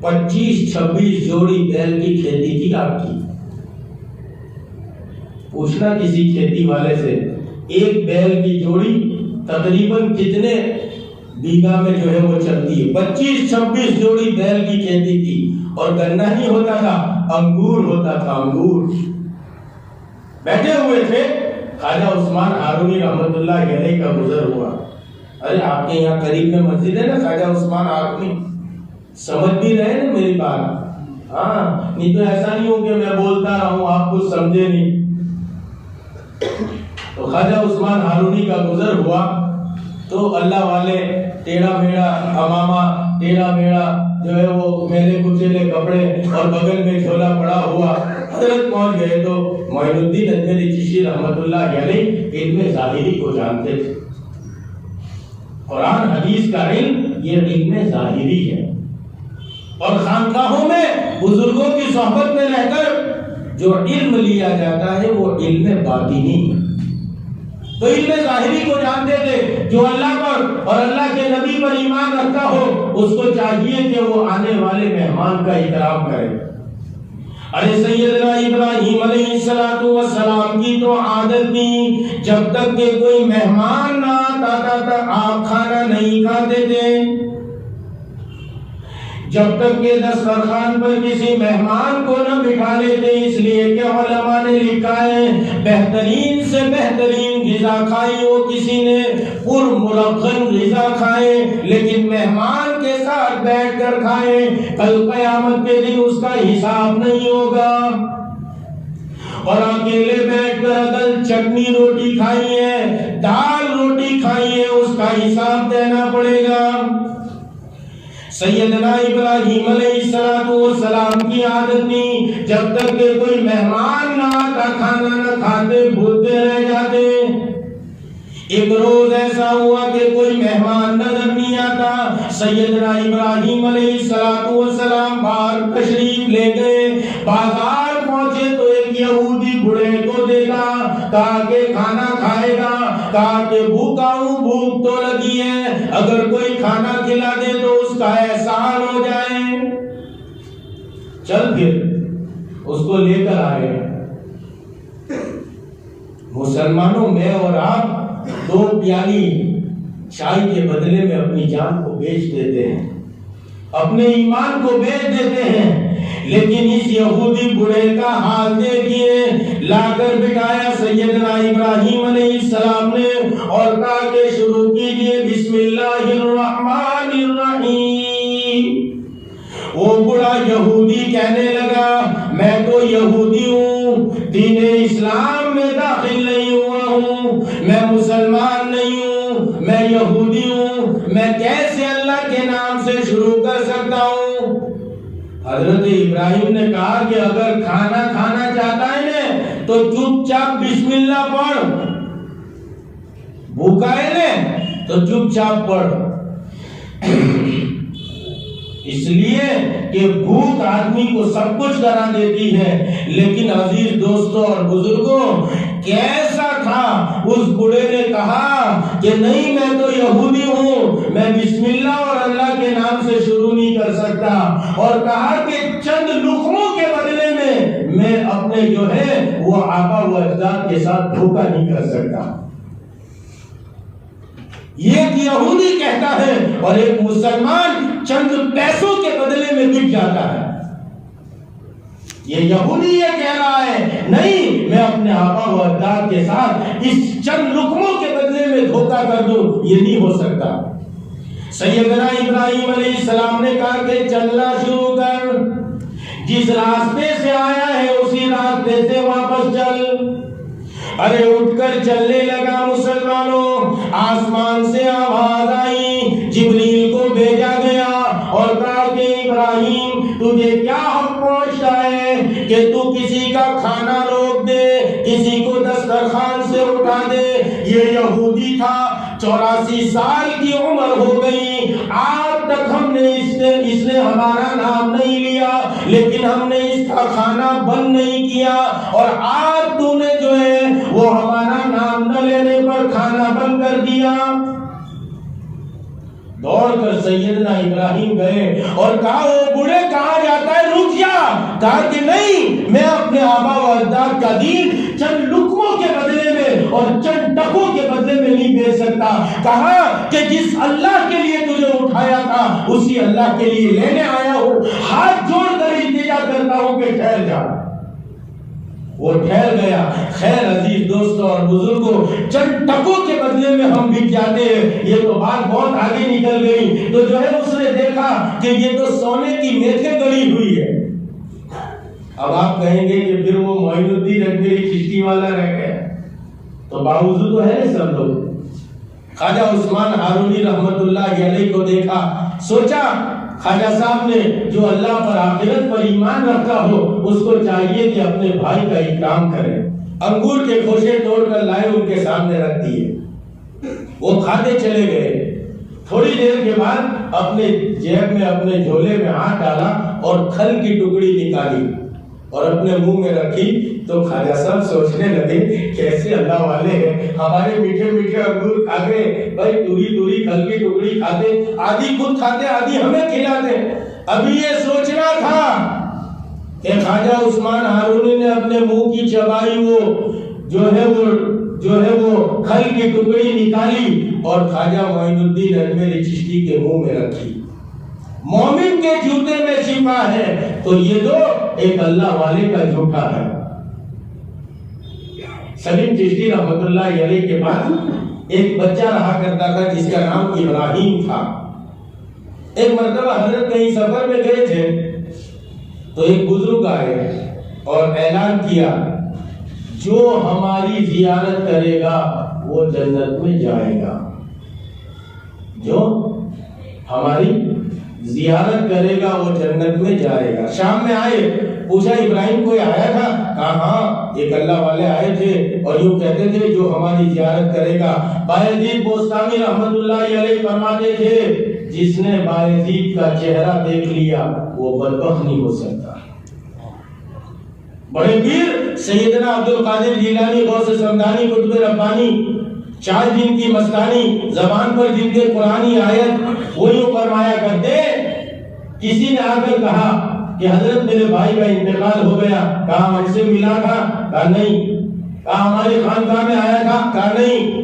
25-26 جوڑی بیل کی کھیتی تھی آپ کی. پوچھنا کسی کھیتی والے سے ایک بیل کی جوڑی تقریباً کتنے بیگھا میں جو ہے وہ چلتی ہے. 25-26 جوڑی بیل کی کھیتی تھی، اور گنا نہیں ہوتا تھا، انگور ہوتا تھا. انگور بیٹھے ہوئے تھے. خواجہ عثمان ہارونی رحمت اللہ علیہ کا گزر ہوا. ارے آپ کے یہاں قریب میں مسجد ہے نا خواجہ عثمان ہارونی، سمجھ بھی رہے نا میری بات؟ ہاں نہیں تو ایسا نہیں ہو کہ میں بولتا رہا ہوں آپ کچھ سمجھے نہیں. تو خواجہ عثمان ہارونی کا گزر ہوا تو اللہ والے ٹیڑھا میڑا امامہ، ٹیڑھا میڑا جو ہے وہ میلے کچیلے کپڑے اور بغل میں جھولا پڑا ہوا حضرت پہنچ گئے. تو معین الدین اجمیری چشتی رحمت اللہ علیہ علم ظاہری کو جانتے تھے. قرآن حدیث کا علم یہ علم ظاہری ہے، اور خانقاہوں میں بزرگوں کی صحبت میں رہ کر جو علم لیا جاتا ہے وہ علم باطنی ہے. تو علم ظاہری کو جانتے تھے. جو اللہ پر اور اللہ کے نبی پر ایمان رکھتا ہو اس کو چاہیے کہ وہ آنے والے مہمان کا احترام کرے. ارے سیدنا ابراہیم علیہ السلام کی تو عادت تھی جب تک کہ کوئی مہمان نہ آتا تھا آپ کھانا نہیں کھاتے تھے. جب تک کہ دسترخوان پر کسی مہمان کو نہ بٹھا لیتے، اس لیے کہ علماء نے لکھا ہے بہترین سے بہترین غذا کھائی ہو کسی نے پر مرغن غذا کھائے، لیکن مہمان کے ساتھ بیٹھ کر کھائے. کل قیامت کے دن اس کا حساب نہیں ہوگا. اور اکیلے بیٹھ کر اگر چٹنی روٹی کھائی ہے، دال روٹی کھائی ہے، اس کا حساب دینا پڑے گا. سیدنا ابراہیم علیہ السلام کی عادت تھی جب تک کہ کوئی مہمان نہ آتا کھانا نہ کھاتے، بھوکے رہ جاتے. ایک روز ایسا ہوا کہ کوئی مہمان نظر نہیں آتا. سیدنا ابراہیم علیہ السلام باہر تشریف لے گئے. بازار پہنچے تو ایک یہودی بڑھے کو دیکھا. کہا کہ کھانا کھائے گا؟ کہا کہ بھوکا ہوں، بھوک تو لگی ہے، اگر کوئی کھانا کھلا دے تو اس کا احسان ہو جائے. چل پھر اس کو لے کر آئے. مسلمانوں میں اور آپ 2 پیالی چائے کے بدلے میں اپنی جان کو بیچ دیتے ہیں. اپنے ایمان کو بیچ دیتے ہیں. لیکن اس یہودی بڑے کا حال دیکھیے. لا کر بٹھایا سیدنا ابراہیم علیہ السلام نے اور کہا کہ شروع کیجئے بسم اللہ الرحمن الرحیم. وہ بڑا یہودی کہنے لگا میں تو یہودی ہوں, دین اسلام میں داخل نہیں ہوا ہوں, میں مسلمان نہیں ہوں, میں یہودی ہوں, میں کیسے اللہ کے نام سے شروع کر سکتا ہوں. حضرت ابراہیم نے کہا کہ اگر کھانا کھانا چاہتا ہے نا تو چپ چاپ بسم اللہ پڑھ, بھوکا ہے نا تو چپ چاپ پڑھ. اس لیے کہ بھوک آدمی کو سب کچھ کرا دیتی ہے. لیکن عزیز دوستوں اور بزرگوں, کیسا تھا اس بڑے نے کہا کہ نہیں میں تو یہودی ہوں, میں بسم اللہ اور اللہ کے نام سے شروع نہیں کر سکتا, اور کہا کہ چند لقموں کے بدلے میں اپنے جو ہے وہ آبا و اجداد کے ساتھ دھوکہ نہیں کر سکتا. یہ ایک یہودی کہتا ہے اور ایک مسلمان چند پیسوں کے بدلے میں بک جاتا ہے. یہ یہودی یہ کہہ رہا ہے نہیں میں اپنے آبا و اجداد کے ساتھ اس چند لقموں کے بدلے میں دھوکہ کر دوں, یہ نہیں ہو سکتا. سیدنا ابراہیم علیہ السلام نے کہا کہ چلنا شروع کر, جس راستے سے آیا ہے اسی راستے سے واپس چل. ارے اٹھ کر چلنے لگا مسلمانوں. آسمان سے آواز آئی, جبریل کو بھیجا گیا اور کہا کہ ابراہیم تجھے کیا حق پہنچتا ہے کہ تو کسی کا کھانا روک دے, کسی کو دسترخوان سے اٹھا دے. یہ یہودی تھا, 84 سال کی عمر ہو گئی, آج تک ہم نے اس نے ہمارا نام نہیں لیا, لیکن ہم نے اس کا کھانا بند نہیں کیا, اور آج تو نے جو ہے وہ ہمارا نام نہ لینے پر کھانا بند کر دیا. دوڑ کر سیدنا ابراہیم گئے اور کہا وہ بوڑھے کہا جاتا ہے رک جا. کہا کہ نہیں میں اپنے آبا و اجداد کا دین چند لقموں کے بدلے میں اور چند ٹکوں کے بدلے میں نہیں بیچ سکتا. کہا کہ جس اللہ کے لیے تجھے اٹھایا تھا اسی اللہ کے لیے لینے آیا ہوں, ہاتھ جوڑ کر التجا کرتا ہوں کہ ٹھہر جا. وہ ٹھہر گیا. خیر عزیز دوستوں اور بزرگوں, چند ٹکوں کے بدلے میں ہم بک جاتے ہیں. یہ تو بات بہت آگے نکل گئی. تو جو ہے اس نے دیکھا کہ یہ تو سونے کی میخیں گڑی ہوئی ہے. اب آپ کہیں گے کہ پھر وہ معین الدین اجمیری چشتی والا رہ گیا, تو باوجود تو ہے سب لوگ. خواجہ عثمان ہارونی رحمت اللہ علیہ کو دیکھا, سوچا خواجہ صاحب نے جو اللہ پر آخرت پر ایمان رکھا ہو اس کو چاہیے کہ اپنے بھائی کا اکرام کرے. انگور کے خوشے توڑ کر لائے, ان کے سامنے رکھ دیے. وہ کھاتے چلے گئے. تھوڑی دیر کے بعد اپنے جیب میں اپنے جھولے میں ہاتھ ڈالا اور کھل کی ٹکڑی نکالی اور اپنے منہ میں رکھی. تو خواجہ صاحب سوچنے لگے کیسے اللہ والے ہیں, ہمارے میٹھے میٹھے انگور کھا کے بھائی توری کھل کی ٹکڑی کھاتے, آدھی خود کھاتے آدھی ہمیں کھلاتے. ابھی یہ سوچنا تھا کہ خواجہ عثمان ہارونی نے اپنے منہ کی چبائی وہ جو ہے وہ کھل کی ٹکڑی نکالی اور خواجہ معین الدین اجمیری چشتی کے منہ میں رکھی. مومن کے جوتے میں شفا ہے, تو یہ دو ایک اللہ والے کا جھوٹا ہے. سلیم چشتی رحمت اللہ علیہ کے پاس ایک بچہ رہا کرتا تھا جس کا نام ابراہیم تھا. ایک مرتبہ حضرت کہیں سفر میں گئے تھے تو ایک بزرگ آئے اور اعلان کیا جو ہماری زیارت کرے گا وہ جنت میں جائے گا. جو ہماری زیارت کرے گا وہ جنت میں جائے گا. شام میں آئے, پوچھا ابراہیم کوئی آیا تھا؟ کہا ہاں ایک اللہ والے آئے تھے اور یوں کہتے تھے جو ہماری زیارت کرے گا. بایزید بوستامی رحمت اللہ علیہ فرماتے تھے جس نے بایزید کا چہرہ دیکھ لیا وہ بدبخت نہیں ہو سکتا. بڑے پیر سیدنا عبد القادر جیلانی غوث سمدانی قطب ربانی 4 دن کی مستانی زبان پر جن کے قرآنی آیت وہ یوں فرمایا کرتے. کسی نے آ کر کہا کہ حضرت میرے بھائی کا انتقال ہو گیا. کہا ہم سے ملا تھا؟ کہا نہیں. کہا ہماری خانقاہ میں آیا تھا؟ کہا نہیں.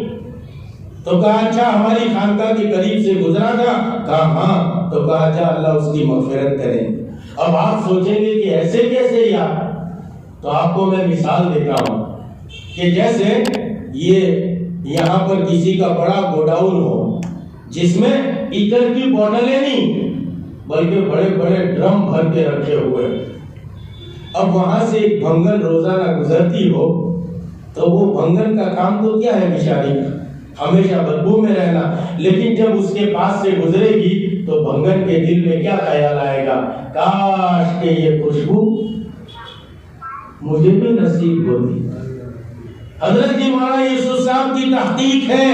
تو کہا اچھا ہماری خانقاہ کے قریب سے گزرا تھا؟ کہا ہاں۔ تو کہا اچھا اللہ اس کی مغفرت کریں۔ اب آپ سوچیں گے کہ ایسے کیسے یار؟ تو آپ کو میں مثال دیتا ہوں کہ جیسے یہ یہاں پر کسی کا بڑا گوڈاؤن ہو جس میں عطر کی بوتلیں نہیں بلکہ بڑے بڑے ڈرم بھر کے رکھے ہوئے، اب وہاں سے ایک بھنگن روزانہ گزرتی ہو تو وہ بھنگن کا کام تو کیا ہے بیچاری، ہمیشہ بدبو میں رہنا، لیکن جب اس کے پاس سے گزرے گی تو بھنگن کے دل میں کیا خیال آئے گا؟ کاش کہ یہ خوشبو مجھے بھی نصیب ہوتی۔ حضرت جی مولانا یوسف صاحب کی تحقیق ہے،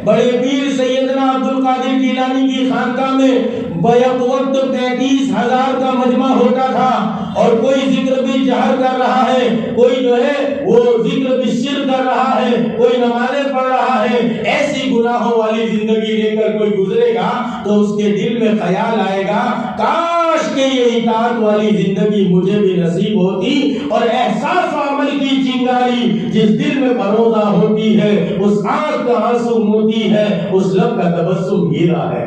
بڑے پیر سیدنا عبد القادر جیلانی کی خانقاہ میں بیک وقت 35,000 کا مجمع ہوتا تھا، اور کوئی ذکر بھی جہر کر رہا ہے، کوئی جو ہے وہ ذکر بھی سر کر رہا ہے، کوئی نمازیں پڑھ رہا ہے۔ ایسی گناہوں والی زندگی لے کر کوئی گزرے گا تو اس کے دل میں خیال آئے گا کاش کہ یہ اطاعت والی زندگی مجھے بھی نصیب ہوتی، اور احساس و عمل کی چنگاری جس دل میں بروزہ ہوتی ہے، اس آنکھ کا آنسو موتی ہے، اس لب کا تبسم ہیرا ہے۔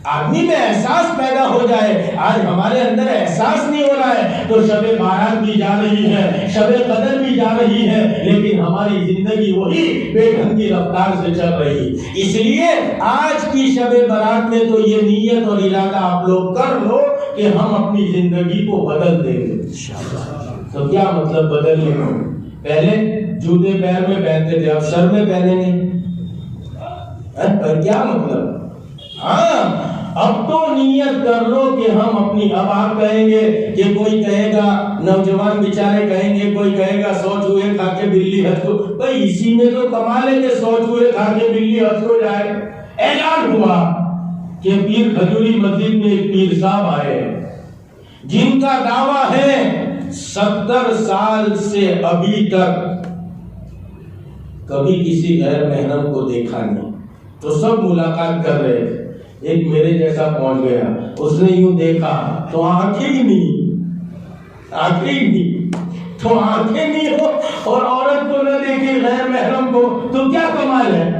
آدمی میں احساس پیدا ہو جائے۔ آج ہمارے اندر احساس نہیں ہو رہا ہے تو شب بارات بھی جا رہی ہے، شب قدر بھی جا رہی ہے، لیکن ہماری زندگی وہی بے ڈھنگی رفتار سے چل رہی۔ اس لیے آج کی شب برات میں تو یہ نیت اور ارادہ آپ لوگ کر لو کہ ہم اپنی زندگی کو بدل دیں گے۔ تو کیا مطلب بدلنے کا؟ پہلے جوتے پیر میں پہنتے تھے، اب سر میں پہنیں گے، پر کیا مطلب؟ ہاں اب تو نیت کر لو کہ ہم اپنی، اب آپ کہیں گے کہ کوئی کہے گا، نوجوان بیچارے کہیں گے، کوئی کہے گا 100 چوہے کھا کے بلی ہج کو، بھئی اسی میں تو کمال ہے کہ 100 چوہے کھا کے بلی ہج کو جائے۔ اعلان ہوا کہ پیر کھجوری مسجد میں ایک پیر صاحب آئے جن کا دعویٰ ہے 70 سال سے ابھی تک کبھی کسی غیر محرم کو دیکھا نہیں، تو سب ملاقات کر رہے تھے۔ ایک میرے جیسا پہنچ گیا، اس نے یوں دیکھا تو آنکھیں ہی نہیں، آنکھیں ہی نہیں، تو آنکھیں نہیں ہو اور عورت کو نہ دیکھے غیر محرم کو تو کیا کمال ہے؟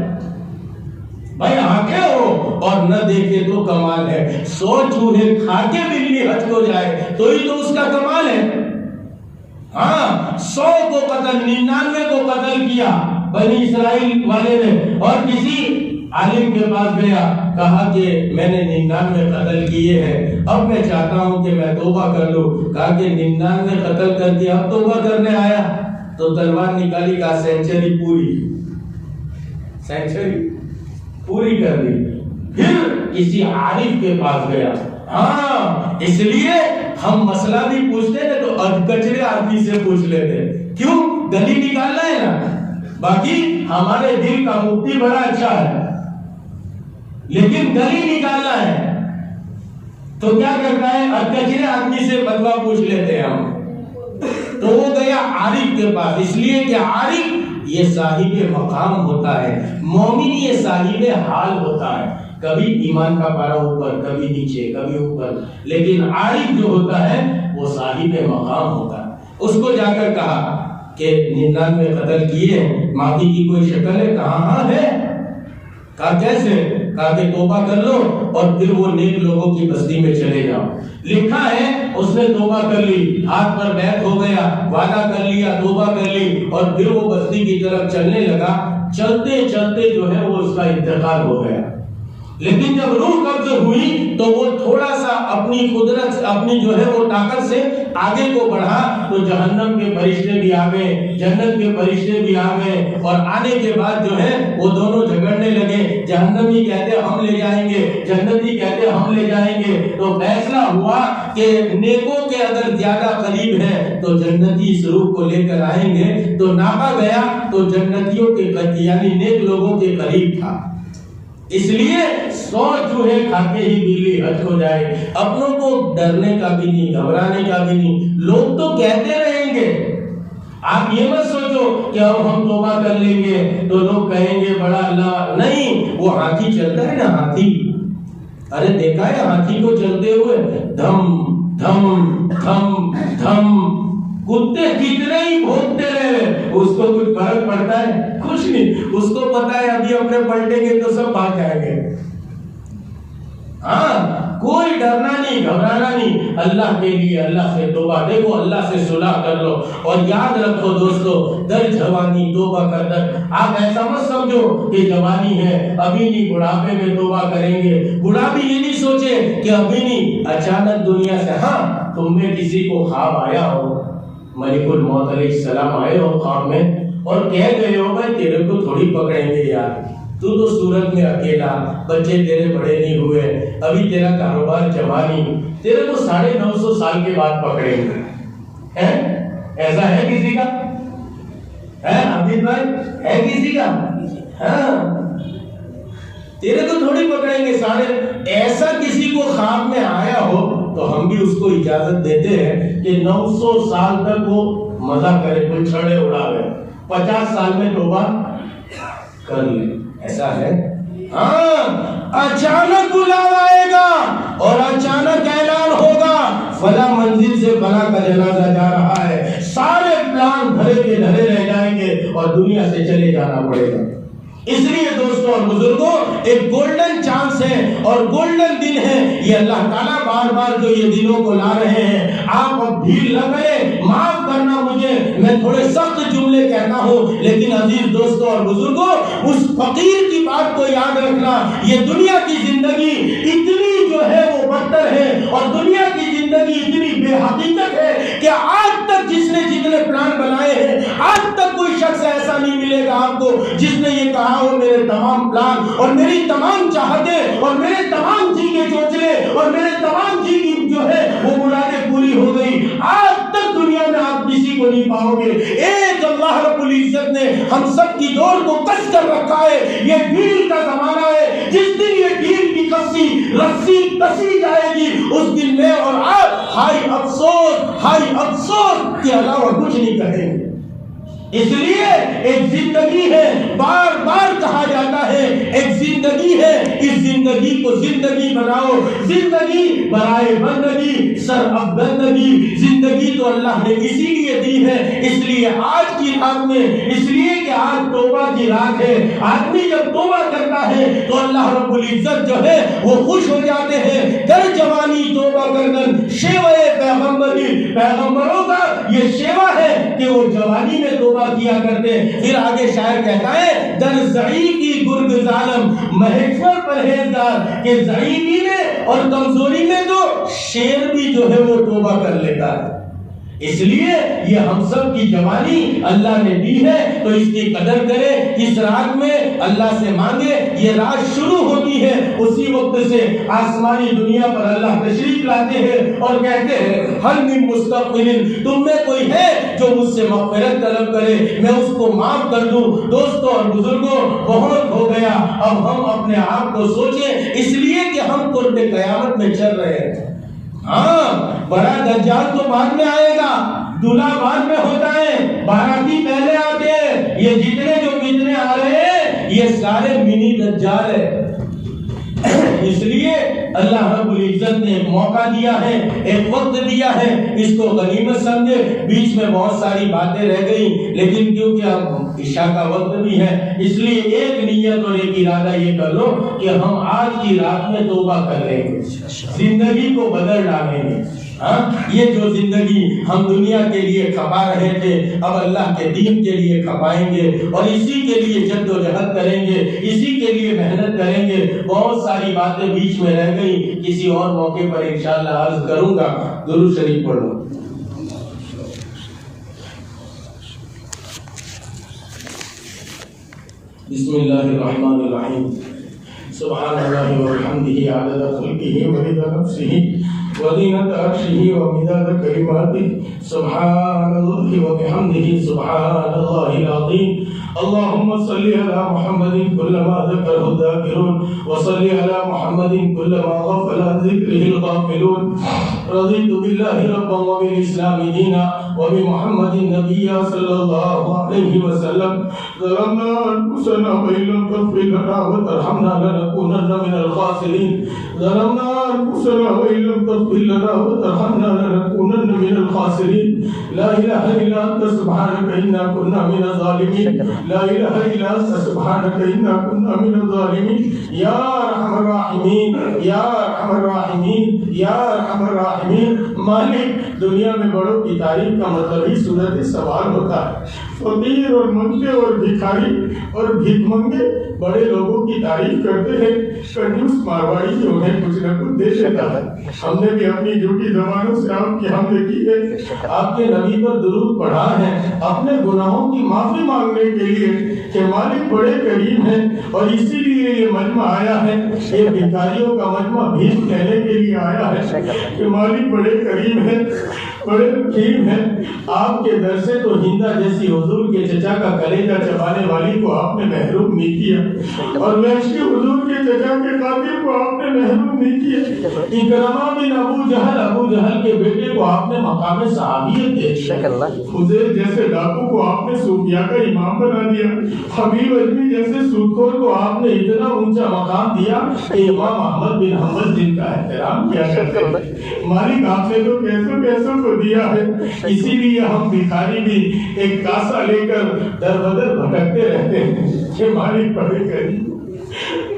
بھائی آنکھیں ہو اور نہ دیکھے تو کمال ہے۔ 100 چوہے کھا کے بلی حج کو جائے تو ہی تو اس کا کمال ہے۔ ہاں 100 کو قتل، 99 کو قتل کیا بنی اسرائیل والے نے، اور کسی عالم کے پاس گیا، کہا کہ میں نے 99 قتل کیے ہیں، اب میں چاہتا ہوں کہ میں توبہ کر لوں۔ کہا کہ 99 قتل کر کے اب توبہ کرنے آیا؟ تو تلوار نکالی، کہا سینچری پوری، سینچری پوری کر دی۔ پھر کسی عارف کے پاس گیا۔ ہاں اس لیے ہم مسئلہ بھی پوچھتے تھے تو کچرے آدمی سے پوچھ لیتے، کیوں؟ گلی نکالنا ہے نا، باقی ہمارے دل کا مفتی بڑا اچھا ہے لیکن گلی نکالنا ہے تو کیا کرتا ہے؟ کچرے آدمی سے فتویٰ پوچھ لیتے ہیں ہم۔ تو وہ گیا عارف کے پاس، اس لیے کہ عارف یہ صاحب مقام ہوتا ہے، مومن یہ صاحب حال ہوتا ہے، کبھی ایمان کا پارا اوپر، کبھی نیچے، کبھی اوپر، لیکن عارف جو ہوتا ہے وہ صاحب مقام ہوتا ہے۔ اس کو جا کر کہا کہ 99 قتل کیے، معافی کی کوئی شکل ہے؟ کہا ہاں ہے۔ کہا کیسے؟ کہا کہ توبہ کر لو اور پھر وہ نیک لوگوں کی بستی میں چلے جاؤ۔ لکھا ہے اس نے توبہ کر لی، ہاتھ پر بیعت ہو گیا، وعدہ کر لیا، توبہ کر لی، اور پھر وہ بستی کی طرف چلنے لگا۔ چلتے چلتے جو ہے وہ اس کا انتقال ہو گیا، لیکن جب روح قبض ہوئی تو وہ تھوڑا سا اپنی قدرت، اپنی جو ہے وہ طاقت سے آگے کو بڑھا تو جہنم کے فرشتے بھی آ گئے، جنت کے فرشتے بھی آ گئے، اور آنے کے بعد جو ہے وہ دونوں جھگڑنے لگے۔ جہنمی کہتے ہم لے جائیں گے، جنتی کہتے ہم لے جائیں گے۔ تو فیصلہ ہوا کہ نیکوں کے اگر زیادہ قریب ہے تو جنتی اس روح کو لے کر آئیں گے۔ تو ناپا گیا تو جنتیوں کے یعنی نیک لوگوں کے قریب تھا، اس لیے 100 چوہے کھا کے ہی بلی حج ہو جائے۔ اپنوں کو ڈرنے کا بھی نہیں، گھبرانے کا بھی نہیں، لوگ تو کہتے رہیں گے۔ آپ یہ مت سوچو کہ اب ہم توبہ کر لیں گے تو لوگ کہیں گے بڑا اللہ، نہیں، وہ ہاتھی چلتا ہے نا، ہاتھی، ارے دیکھا ہے ہاتھی کو چلتے ہوئے، دھم دھم دھم دھم، کتے کتنے ہی بھونکتے رہے اس کو کچھ فرق پڑتا ہے؟ کچھ نہیں. اس کو پتا ہے ابھی اپنے پلٹیں گے تو سب بھاگ جائیں گے. ہاں کوئی ڈرنا نہیں، گھبرانا نہیں. اللہ کے لیے اللہ سے توبہ. دیکھو اللہ سے صلح کر لو. اور یاد رکھو دوستو، در جوانی توبہ کر در. آپ ایسا مت سمجھو کہ جوانی ہے ابھی نہیں، بڑھاپے میں توبہ کریں گے. بڑھاپے یہ نہیں سوچے کہ ابھی نہیں، اچانک دنیا سے. ہاں تم میں کسی کو خواب آیا ہو، ملک الموت علیہ السلام آئے ہو خواب میں اور کہہ گئے ہو بھائی تیرے کو تھوڑی پکڑیں گے یار، تو صورت میں اکیلا، بچے تیرے بڑے نہیں ہوئے، ابھی تیرا کاروبار جما نہیں، تیرے کو 950 سال کے بعد پکڑیں گے. ایسا ہے کسی کا؟ ہے عبید بھائی؟ ہے کسی کا؟ ہاں تیرے کو تھوڑی پکڑیں گے ایسا کسی کو خواب میں آیا ہو تو ہم بھی اس کو اجازت دیتے ہیں کہ 900 سال تک وہ مزہ کرے، کوئی چھڑے اڑاوے، 50 سال میں توبہ کر لے. ایسا ہے؟ ہاں اچانک بلاوا آئے گا اور اچانک اعلان ہوگا فلاں منزل سے فلاں کا جنازہ جا رہا ہے. سارے پلان دھرے کے دھرے رہ جائیں گے اور دنیا سے چلے جانا پڑے گا. اس لیے دوستوں اور بزرگوں ایک گولڈن چانس ہے اور گولڈن دن ہے یہ. اللہ تعالیٰ بار بار جو یہ دنوں کو لا رہے ہیں، آپ اب بھیڑ نہ کریں. معاف کرنا مجھے، میں تھوڑے سخت جملے کہتا ہوں، لیکن عزیز دوستوں اور بزرگوں اس فقیر کی بات کو یاد رکھنا. یہ دنیا کی زندگی اتنی جو ہے وہ بدتر ہے اور دنیا کی زندگی اتنی بے حقیقت ہے کہ آج تک جس نے جتنے پلان بنائے ہیں، آج تک کوئی شخص ایسا نہیں ملے گا آپ کو جس نے یہ کہا ہو میرے تمام پلان اور میری تمام چاہتیں اور میرے تمام جی کے چوچلے اور میرے تمام جی کی جو ہے وہ مرادیں پوری ہو گئی. آج تک دنیا میں آپ کسی کو نہیں پاؤ گے. ایک اللہ رب العزت نے ہم سب کی دوڑ کو کس کر رکھا ہے. یہ ڈھیل کا زمانہ ہے. جس دن یہ ڈھیل کی رسی کسی جائے گی اس دن میں اور آپ ہائی افسوس کے علاوہ کچھ نہیں کہیں گے. اس لیے ایک زندگی ہے، بار بار کہا جاتا ہے ایک زندگی ہے، اس زندگی کو زندگی بناؤ. زندگی برائے بندگی، سر افگندگی. زندگی تو اللہ نے اسی لیے دی ہے. اس لیے آج کی رات میں، اس لیے کہ آج توبہ کی رات ہے، آدمی جب توبہ کرتا ہے تو اللہ رب العزت جو ہے وہ خوش ہو جاتے ہیں. در جوانی توبہ کردن شیوہ پیغمبری، پیغمبروں کا یہ شیوہ ہے کہ وہ جوانی میں توبہ کیا کرتے. پھر آگے شاعر کہتا ہے در ضعیفی گرگ ظالم مہیشور پرہیزگار، کہ ضعیفی میں اور کمزوری میں تو شیر بھی جو ہے وہ توبہ کر لیتا ہے. اس لیے یہ ہم سب کی جوانی اللہ نے دی ہے تو اس کی قدر کرے. اس رات میں اللہ سے مانگے. یہ رات شروع ہوتی ہے اسی وقت سے آسمانی دنیا پر اللہ تشریف لاتے ہیں اور کہتے ہیں ہل من مستغفر، تم میں کوئی ہے جو مجھ سے مغفرت طلب کرے میں اس کو معاف کر دوں. دوستوں اور بزرگوں بہت ہو گیا، اب ہم اپنے آپ کو سوچیں، اس لیے کہ ہم قرب قیامت میں چل رہے ہیں. ہاں بڑا دجال تو بعد میں آئے گا، دلہا بعد میں ہوتا ہے، باراتی پہلے آتے ہیں. یہ جتنے جو کتنے آ رہے ہیں یہ سارے منی دجال ہے. اس لیے اللہ رب العزت نے ایک موقع دیا ہے، ایک وقت دیا ہے، اس کو غنیمت سمجھے. بیچ میں بہت ساری باتیں رہ گئی لیکن کیونکہ اب عشاء کا وقت بھی ہے اس لیے ایک نیت اور ایک ارادہ یہ کر لو کہ ہم آج کی رات میں توبہ کر لیں گے، زندگی کو بدل ڈالیں گے. یہ جو زندگی ہم دنیا کے لیے کھپا رہے تھے اب اللہ کے دین کے لیے کھپائیں گے اور اسی کے لیے جد و جہد کریں گے، اسی کے لیے محنت کریں گے. بہت ساری باتیں بیچ میں رہ گئی، کسی اور موقع پر انشاءاللہ عرض کروں گا. درود شریف پڑھو. بسم اللہ الرحمن الرحیم. سبحان اللہ وبحمدہ عدد خلقہ ورضا نفسہ وزینۃ عرشہ ومداد کلماتہ. سبحان اللہ وبحمدہ سبحان اللہ العظیم. اللهم صل على محمد كلما ذكره الذاكرون وصل على محمد كلما غفل عن ذكره الغافلون. رضيت بالله ربا وبالإسلام دينا وبمحمد نبيا صلى الله عليه وسلم. ظلمنا أنفسنا وإن لم تغفر لنا وترحمنا لنكونن من الخاسرين. ظلمنا أنفسنا وإن لم تغفر تغفر لنا وترحمنا لنكونن من الخاسرين لا إله إلا أنت سبحانك إنا كنا من الظالمين لا إله إلا أنت سبحانك إنا كنا من الظالمين يا أرحم الراحمين يا أرحم الراحمين يا أرحم الراحمين مالک دنیا میں بڑوں کی تعریف کا مطلب ہی صورت سوال ہوتا ہے. فقیر اور منگے اور بھکاری اور بھیک منگے بڑے لوگوں کی تعریف کرتے ہیں. کنجوس مارواڑی جو انہیں کچھ نہ کچھ دے دیتا ہے. ہم نے بھی اپنی جھوٹی زبانوں سے آپ کی حمد کی ہے, آپ کے نبی پر درود پڑھا ہے اپنے گناہوں کی معافی مانگنے کے لیے کہ مالک بڑے کریم ہیں, اور اسی لیے یہ مجمع آیا ہے. یہ بھکاریوں کا مجمع بھیک کہنے کے لیے آیا ہے کہ مالک بڑے کریم ہیں, بڑے رحیم ہیں. آپ کے در سے تو ہندا جیسی حضور کے چچا کا کلیجہ چبانے والی کو آپ نے محروم نہیں کیا, اور وحشی حضور کے چچا کے قاتل کو آپ نے محروم نہیں کیا. اکرمہ بن ابو جہل کے بیٹے کو آپ نے مقام صحابیت دے دیا. حذیفہ جیسے ڈاکو کو آپ نے صوفیاء کا امام بنا دیا. حبیب اجمی جیسے سودخور کو آپ نے اتنا اونچا مقام دیا کہ امام احمد بن حنبل جن کا احترام کیا کرتے ہیں. مالک آپ نے تو کیسوں کو دیا ہے, اسی لیے ہم بھکاری بھی ایک کاسا لے کر در بدر بھٹکتے رہتے ہیں کہ مالک بڑے کریم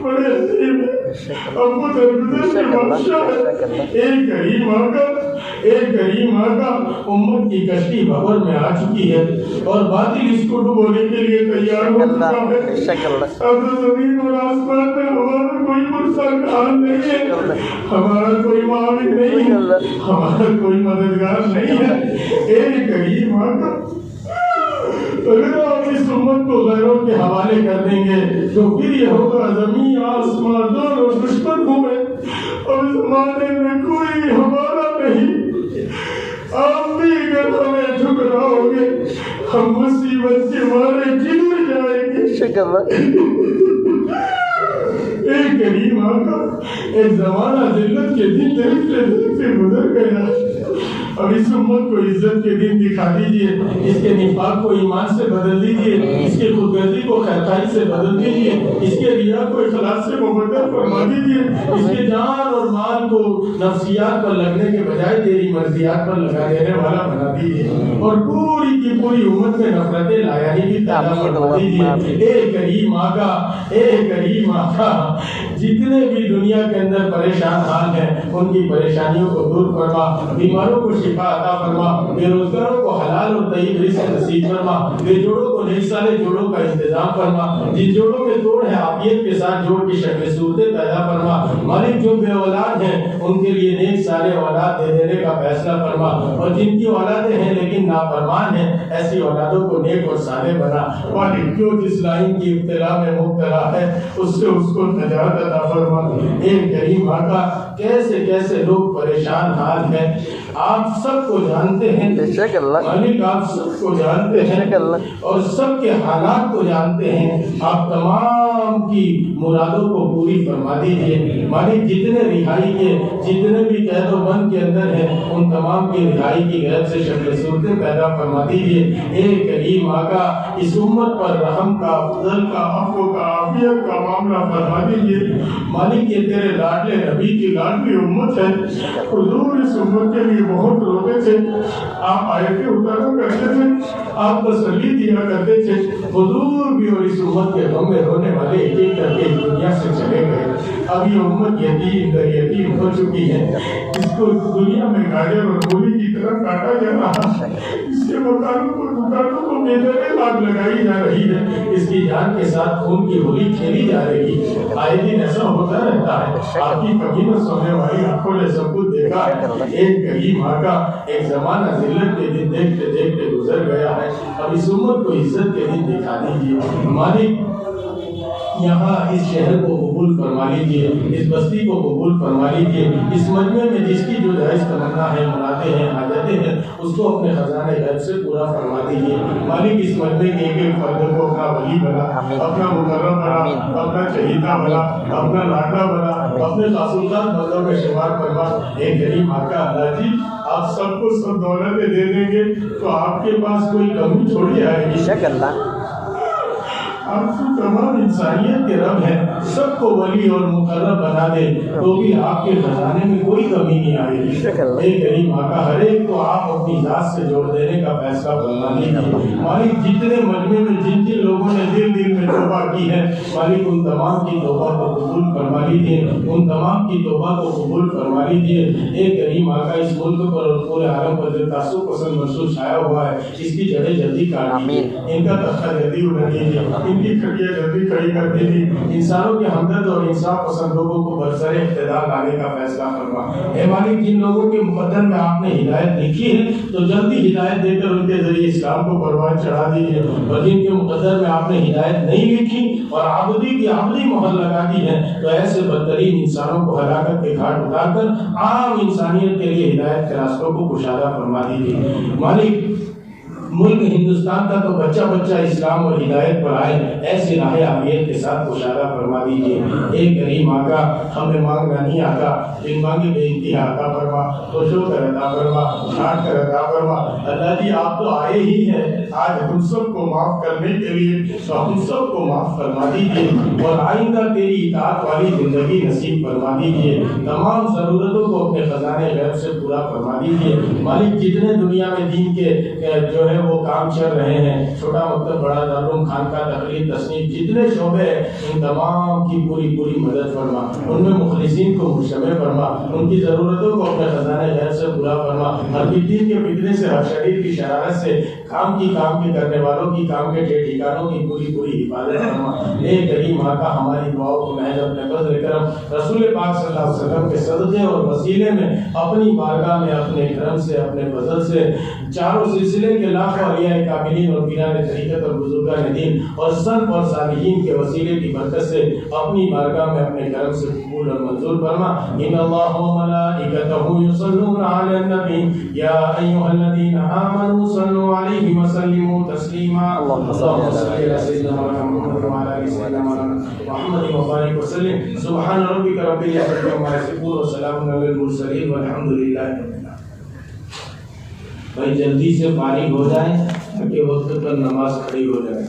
بڑے عظیم ہے, ابو دربدر سے بادشاہ ہے. ایک کریم آقا امت کی کشتی بھور میں آ چکی ہے اور باطل اس کو ڈبونے کے لیے تیار ہو چکا ہے. اب زمین اور آسمان میں ہمارا کوئی سرکار نہیں ہے, ہمارا کوئی معاون نہیں ہے, ہمارا کوئی مددگار نہیں ہے. ایک کریم آقا اگر آپ اس امت کو غیروں کے حوالے کر دیں گے تو پھر یہ ہوگا زمین آسمان دونوں دشمن ہوئے اور زمانے میں کوئی ہمارا نہیں. آپ بھی اگر ہمیں ٹھکراؤ گے ہم مصیبت کے مارے گر جائیں گے. ایک کریم آقا ایک زمانہ ذلت کے دن دیکھتے گزر گیا. اب اس امت کو عزت کے دن دکھا دیجئے, اس کے نفاق کو ایمان سے بدل دیجئے, اس کے خودگردی کو خیرخواہی سے بدل دیجئے, اس کے ریا کو اخلاص سے مبدل فرما دیجئے, اس کے جان اور مال کو نفسیات پر لگنے کے بجائے تیری مرضیات پر لگا دینے والا بنا دیجئے, اور پوری کی پوری امت میں نفرتیں لایا ہی بھی پیدا فرما دیجئے. اے کریم آقا, اے کریم آقا, جتنے بھی دنیا کے اندر پریشان حال ہیں ان کی پریشانیوں کو دور فرما, بیماروں کو شفا عطا فرما, بے روزگاروں کو حلال اور طیب رزق نصیب فرما, بے جوڑوں کو نئی سالے جوڑوں کا انتظام فرما, جن جوڑوں میں توڑ ہے عافیت کے ساتھ جوڑ کی شکل صورتیں پیدا فرما. مالک جو بے اولاد ہیں ان کے لیے نیک سارے اولاد دے دینے کا فیصلہ فرما, اور جن کی اولادیں ہیں لیکن نافرمان ہیں ایسی اولادوں کو نیک اور صالح بنا. مالک جو جس لائن کی ابتلا میں مبتلا ہے اس سے اس کو نجات عطا فرما. ایک کریم آقا کیسے کیسے لوگ پریشان حال ہیں آپ سب کو جانتے ہیں مالک, آپ سب کو جانتے ہیں اور سب کے حالات کو جانتے ہیں. آپ تمام کی مرادوں کو پوری فرما دیجیے مالک. جتنے رہائی کے جتنے بھی قید و بند کے اندر ہیں ان تمام کی رہائی کی غیب سے شکل صورتیں پیدا فرما دیجیے. اے کریم آقا اس امت پر رحم کا, فضل کا, عفو کا, عافیت کا معاملہ فرما دیجیے مالک. یہ تیرے لاڈلے نبی کی لاڈلی امت ہے. حضور اس امت کے لیے بہت روتے تھے, آپ آیتیں اتارا کرتے تھے, آپ تسلی دیا کرتے تھے. حضور بھی اور اس امت کے غم میں رونے والے ایک ایک کر کے دنیا سے چلے گئے. اب یہ امت یتیم در یتیم ہو چکی ہے. اس کو دنیا میں گاجر اور مولی کی طرح کاٹا جا رہا ہے. اس کے مکانوں کو دکانوں کو بےدرے آگ لگائی جا رہی ہے. اس کی جان کے ساتھ خون کی ہولی کھیلی جا رہی ہے. آئے دن ایسا ہوتا رہتا ہے. آپ کی کبھی نہ سونے والی آنکھوں نے سب کچھ دیکھا ہے. ایک کریم آقا ایک زمانہ ذلت کے دن دیکھتے دیکھتے گزر گیا ہے. اب اس امت کو عزت کے دن دکھا دیجیے مالک. یہاں اس شہر کو قبول فرما لیجیے, اس بستی کو قبول فرما لیجیے. اس مجمع میں جس کی جو جائز تمنا ہے, مناتے ہیں, حاجتیں ہیں, اس کو اپنے خزانے غیب سے پورا فرما دیجیے مالک. اس مجمع کے ایک ایک فرد کو اپنا ولی بنا, اپنا مقرب بنا, اپنا چہیتا بنا, اپنا لاڈلا بنا, اپنے خاصوقات بندوں میں شمار فرما. ایک کریم آقا اللہ جی آپ سب کو سب دولتیں دے دیں گے تو آپ کے پاس کوئی کمی چھوڑی آئے گی. آپ تو تمام انسانیت کے رب ہیں، سب کو ولی اور مقرب بنا دے تو بھی آپ کے خزانے میں کوئی کمی نہیں آئے گی۔ اے کریم آقا، ہر ایک کو آپ اپنی ذات سے جوڑ دینے کا فیصلہ فرما دیجیے۔ مالک جتنے مجمع میں جن جن لوگوں نے دل میں توبہ کی ہے، مالک ان تمام کی توبہ کو قبول فرما لیجیے، ان تمام کی توبہ کو قبول فرما لیجیے۔ اے کریم آقا، اس ملک پر اور پورے عالم پر جو تعصب پسند منشور چھایا ہوا ہے، اس کی جڑیں جلدی کاٹ دیجیے، ان کا تختہ جلدی اڑا دیجیے، ان کی کھڑیاں جلدی کھڑی کر دیجیے، انسانوں کے ہمدرد اور انصاف پسند لوگوں کو برسر اقتدار لانے کا فیصلہ فرما۔ اے مالک، جن لوگوں کے مقدر میں آپ نے ہدایت لکھی ہے تو جلدی ہدایت دے کر ان کے ذریعے اسلام کو پروان چڑھا دیجیے، اور جن کے مقدر میں آپ نے ہدایت نہیں لکھی اور عابدی کی عابدی مہر لگا دی ہے تو ایسے بدترین انسانوں کو ہلاکت کے گھاٹ اتار کر عام انسانیت کے لیے ہدایت کے راستوں کو کشادہ فرما دیجیے۔ مالک، ملک ہندوستان کا تو بچہ بچہ اسلام اور ہدایت پر آئے، ایسے راہ عافیت کے ساتھ کشادہ فرما دیجیے۔ اے کریم آقا، ہمیں مانگنا نہیں آتا، بن مانگے بے انتہا عطا فرما، خوش ہو کر عطا فرما، چھانٹ کر عطا فرما۔ اللہ جی، آپ تو آئے ہی ہیں آج ہم سب کو معاف کرنے کے لیے، تو ہم سب کو معاف فرما دیجیے اور آئندہ تیری اطاعت والی زندگی نصیب فرما دیجیے۔ تمام ضرورتوں کو اپنے خزانے غیب سے پورا فرما دیجیے۔ مالک، جتنے دنیا میں دین کے جو ہے وہ کام چل رہے ہیں، چھوٹا مکتب، بڑا دارالعلوم، خانقاہ، تقریر، تصنیف، جتنے شعبے ہیں، ان تمام کی پوری مدد فرما، ان میں مخلصین کو مجتمع فرما، ان کی ضرورتوں کو اپنے خزانے غیب سے پورا فرما، ہر دین کے فتنے سے، ہر شریر کی شرارت سے، کام کے کرنے والوں کی، کام کے ٹھکانوں کی پوری حفاظت فرما۔ اے کریم آقا، ہماری دعاؤں کو محض اپنے فضل کرم رسول پاک صلی اللہ علیہ وسلم کے صدقے اور وسیلے میں اپنی بارگاہ میں اپنے کرم سے، اپنے فضل سے، چاروں سلسلے کے لاکھوں اولیاء کاملین اور پیران طریقت اور بزرگان دین اور سلف اور صالحین کے وسیلے کی برکت سے اپنی بارگاہ میں اپنے کرم سے قبول اور منظور فرما۔ ان اللہ و ملائکتہ یصلون علی النبی یا ایھا الذین آمنوا صلوا علیہ وسلموا تسلیما۔ اللهم صل علی سیدنا محمد وعلی آل سیدنا محمد وبارک وسلم۔ سبحان ربک رب العزة عما یصفون وسلام علی المرسلین والحمد للہ رب العالمین۔ بھائی جلدی سے فارغ ہو جائیں تاکہ وقت پر نماز کھڑی ہو جائے۔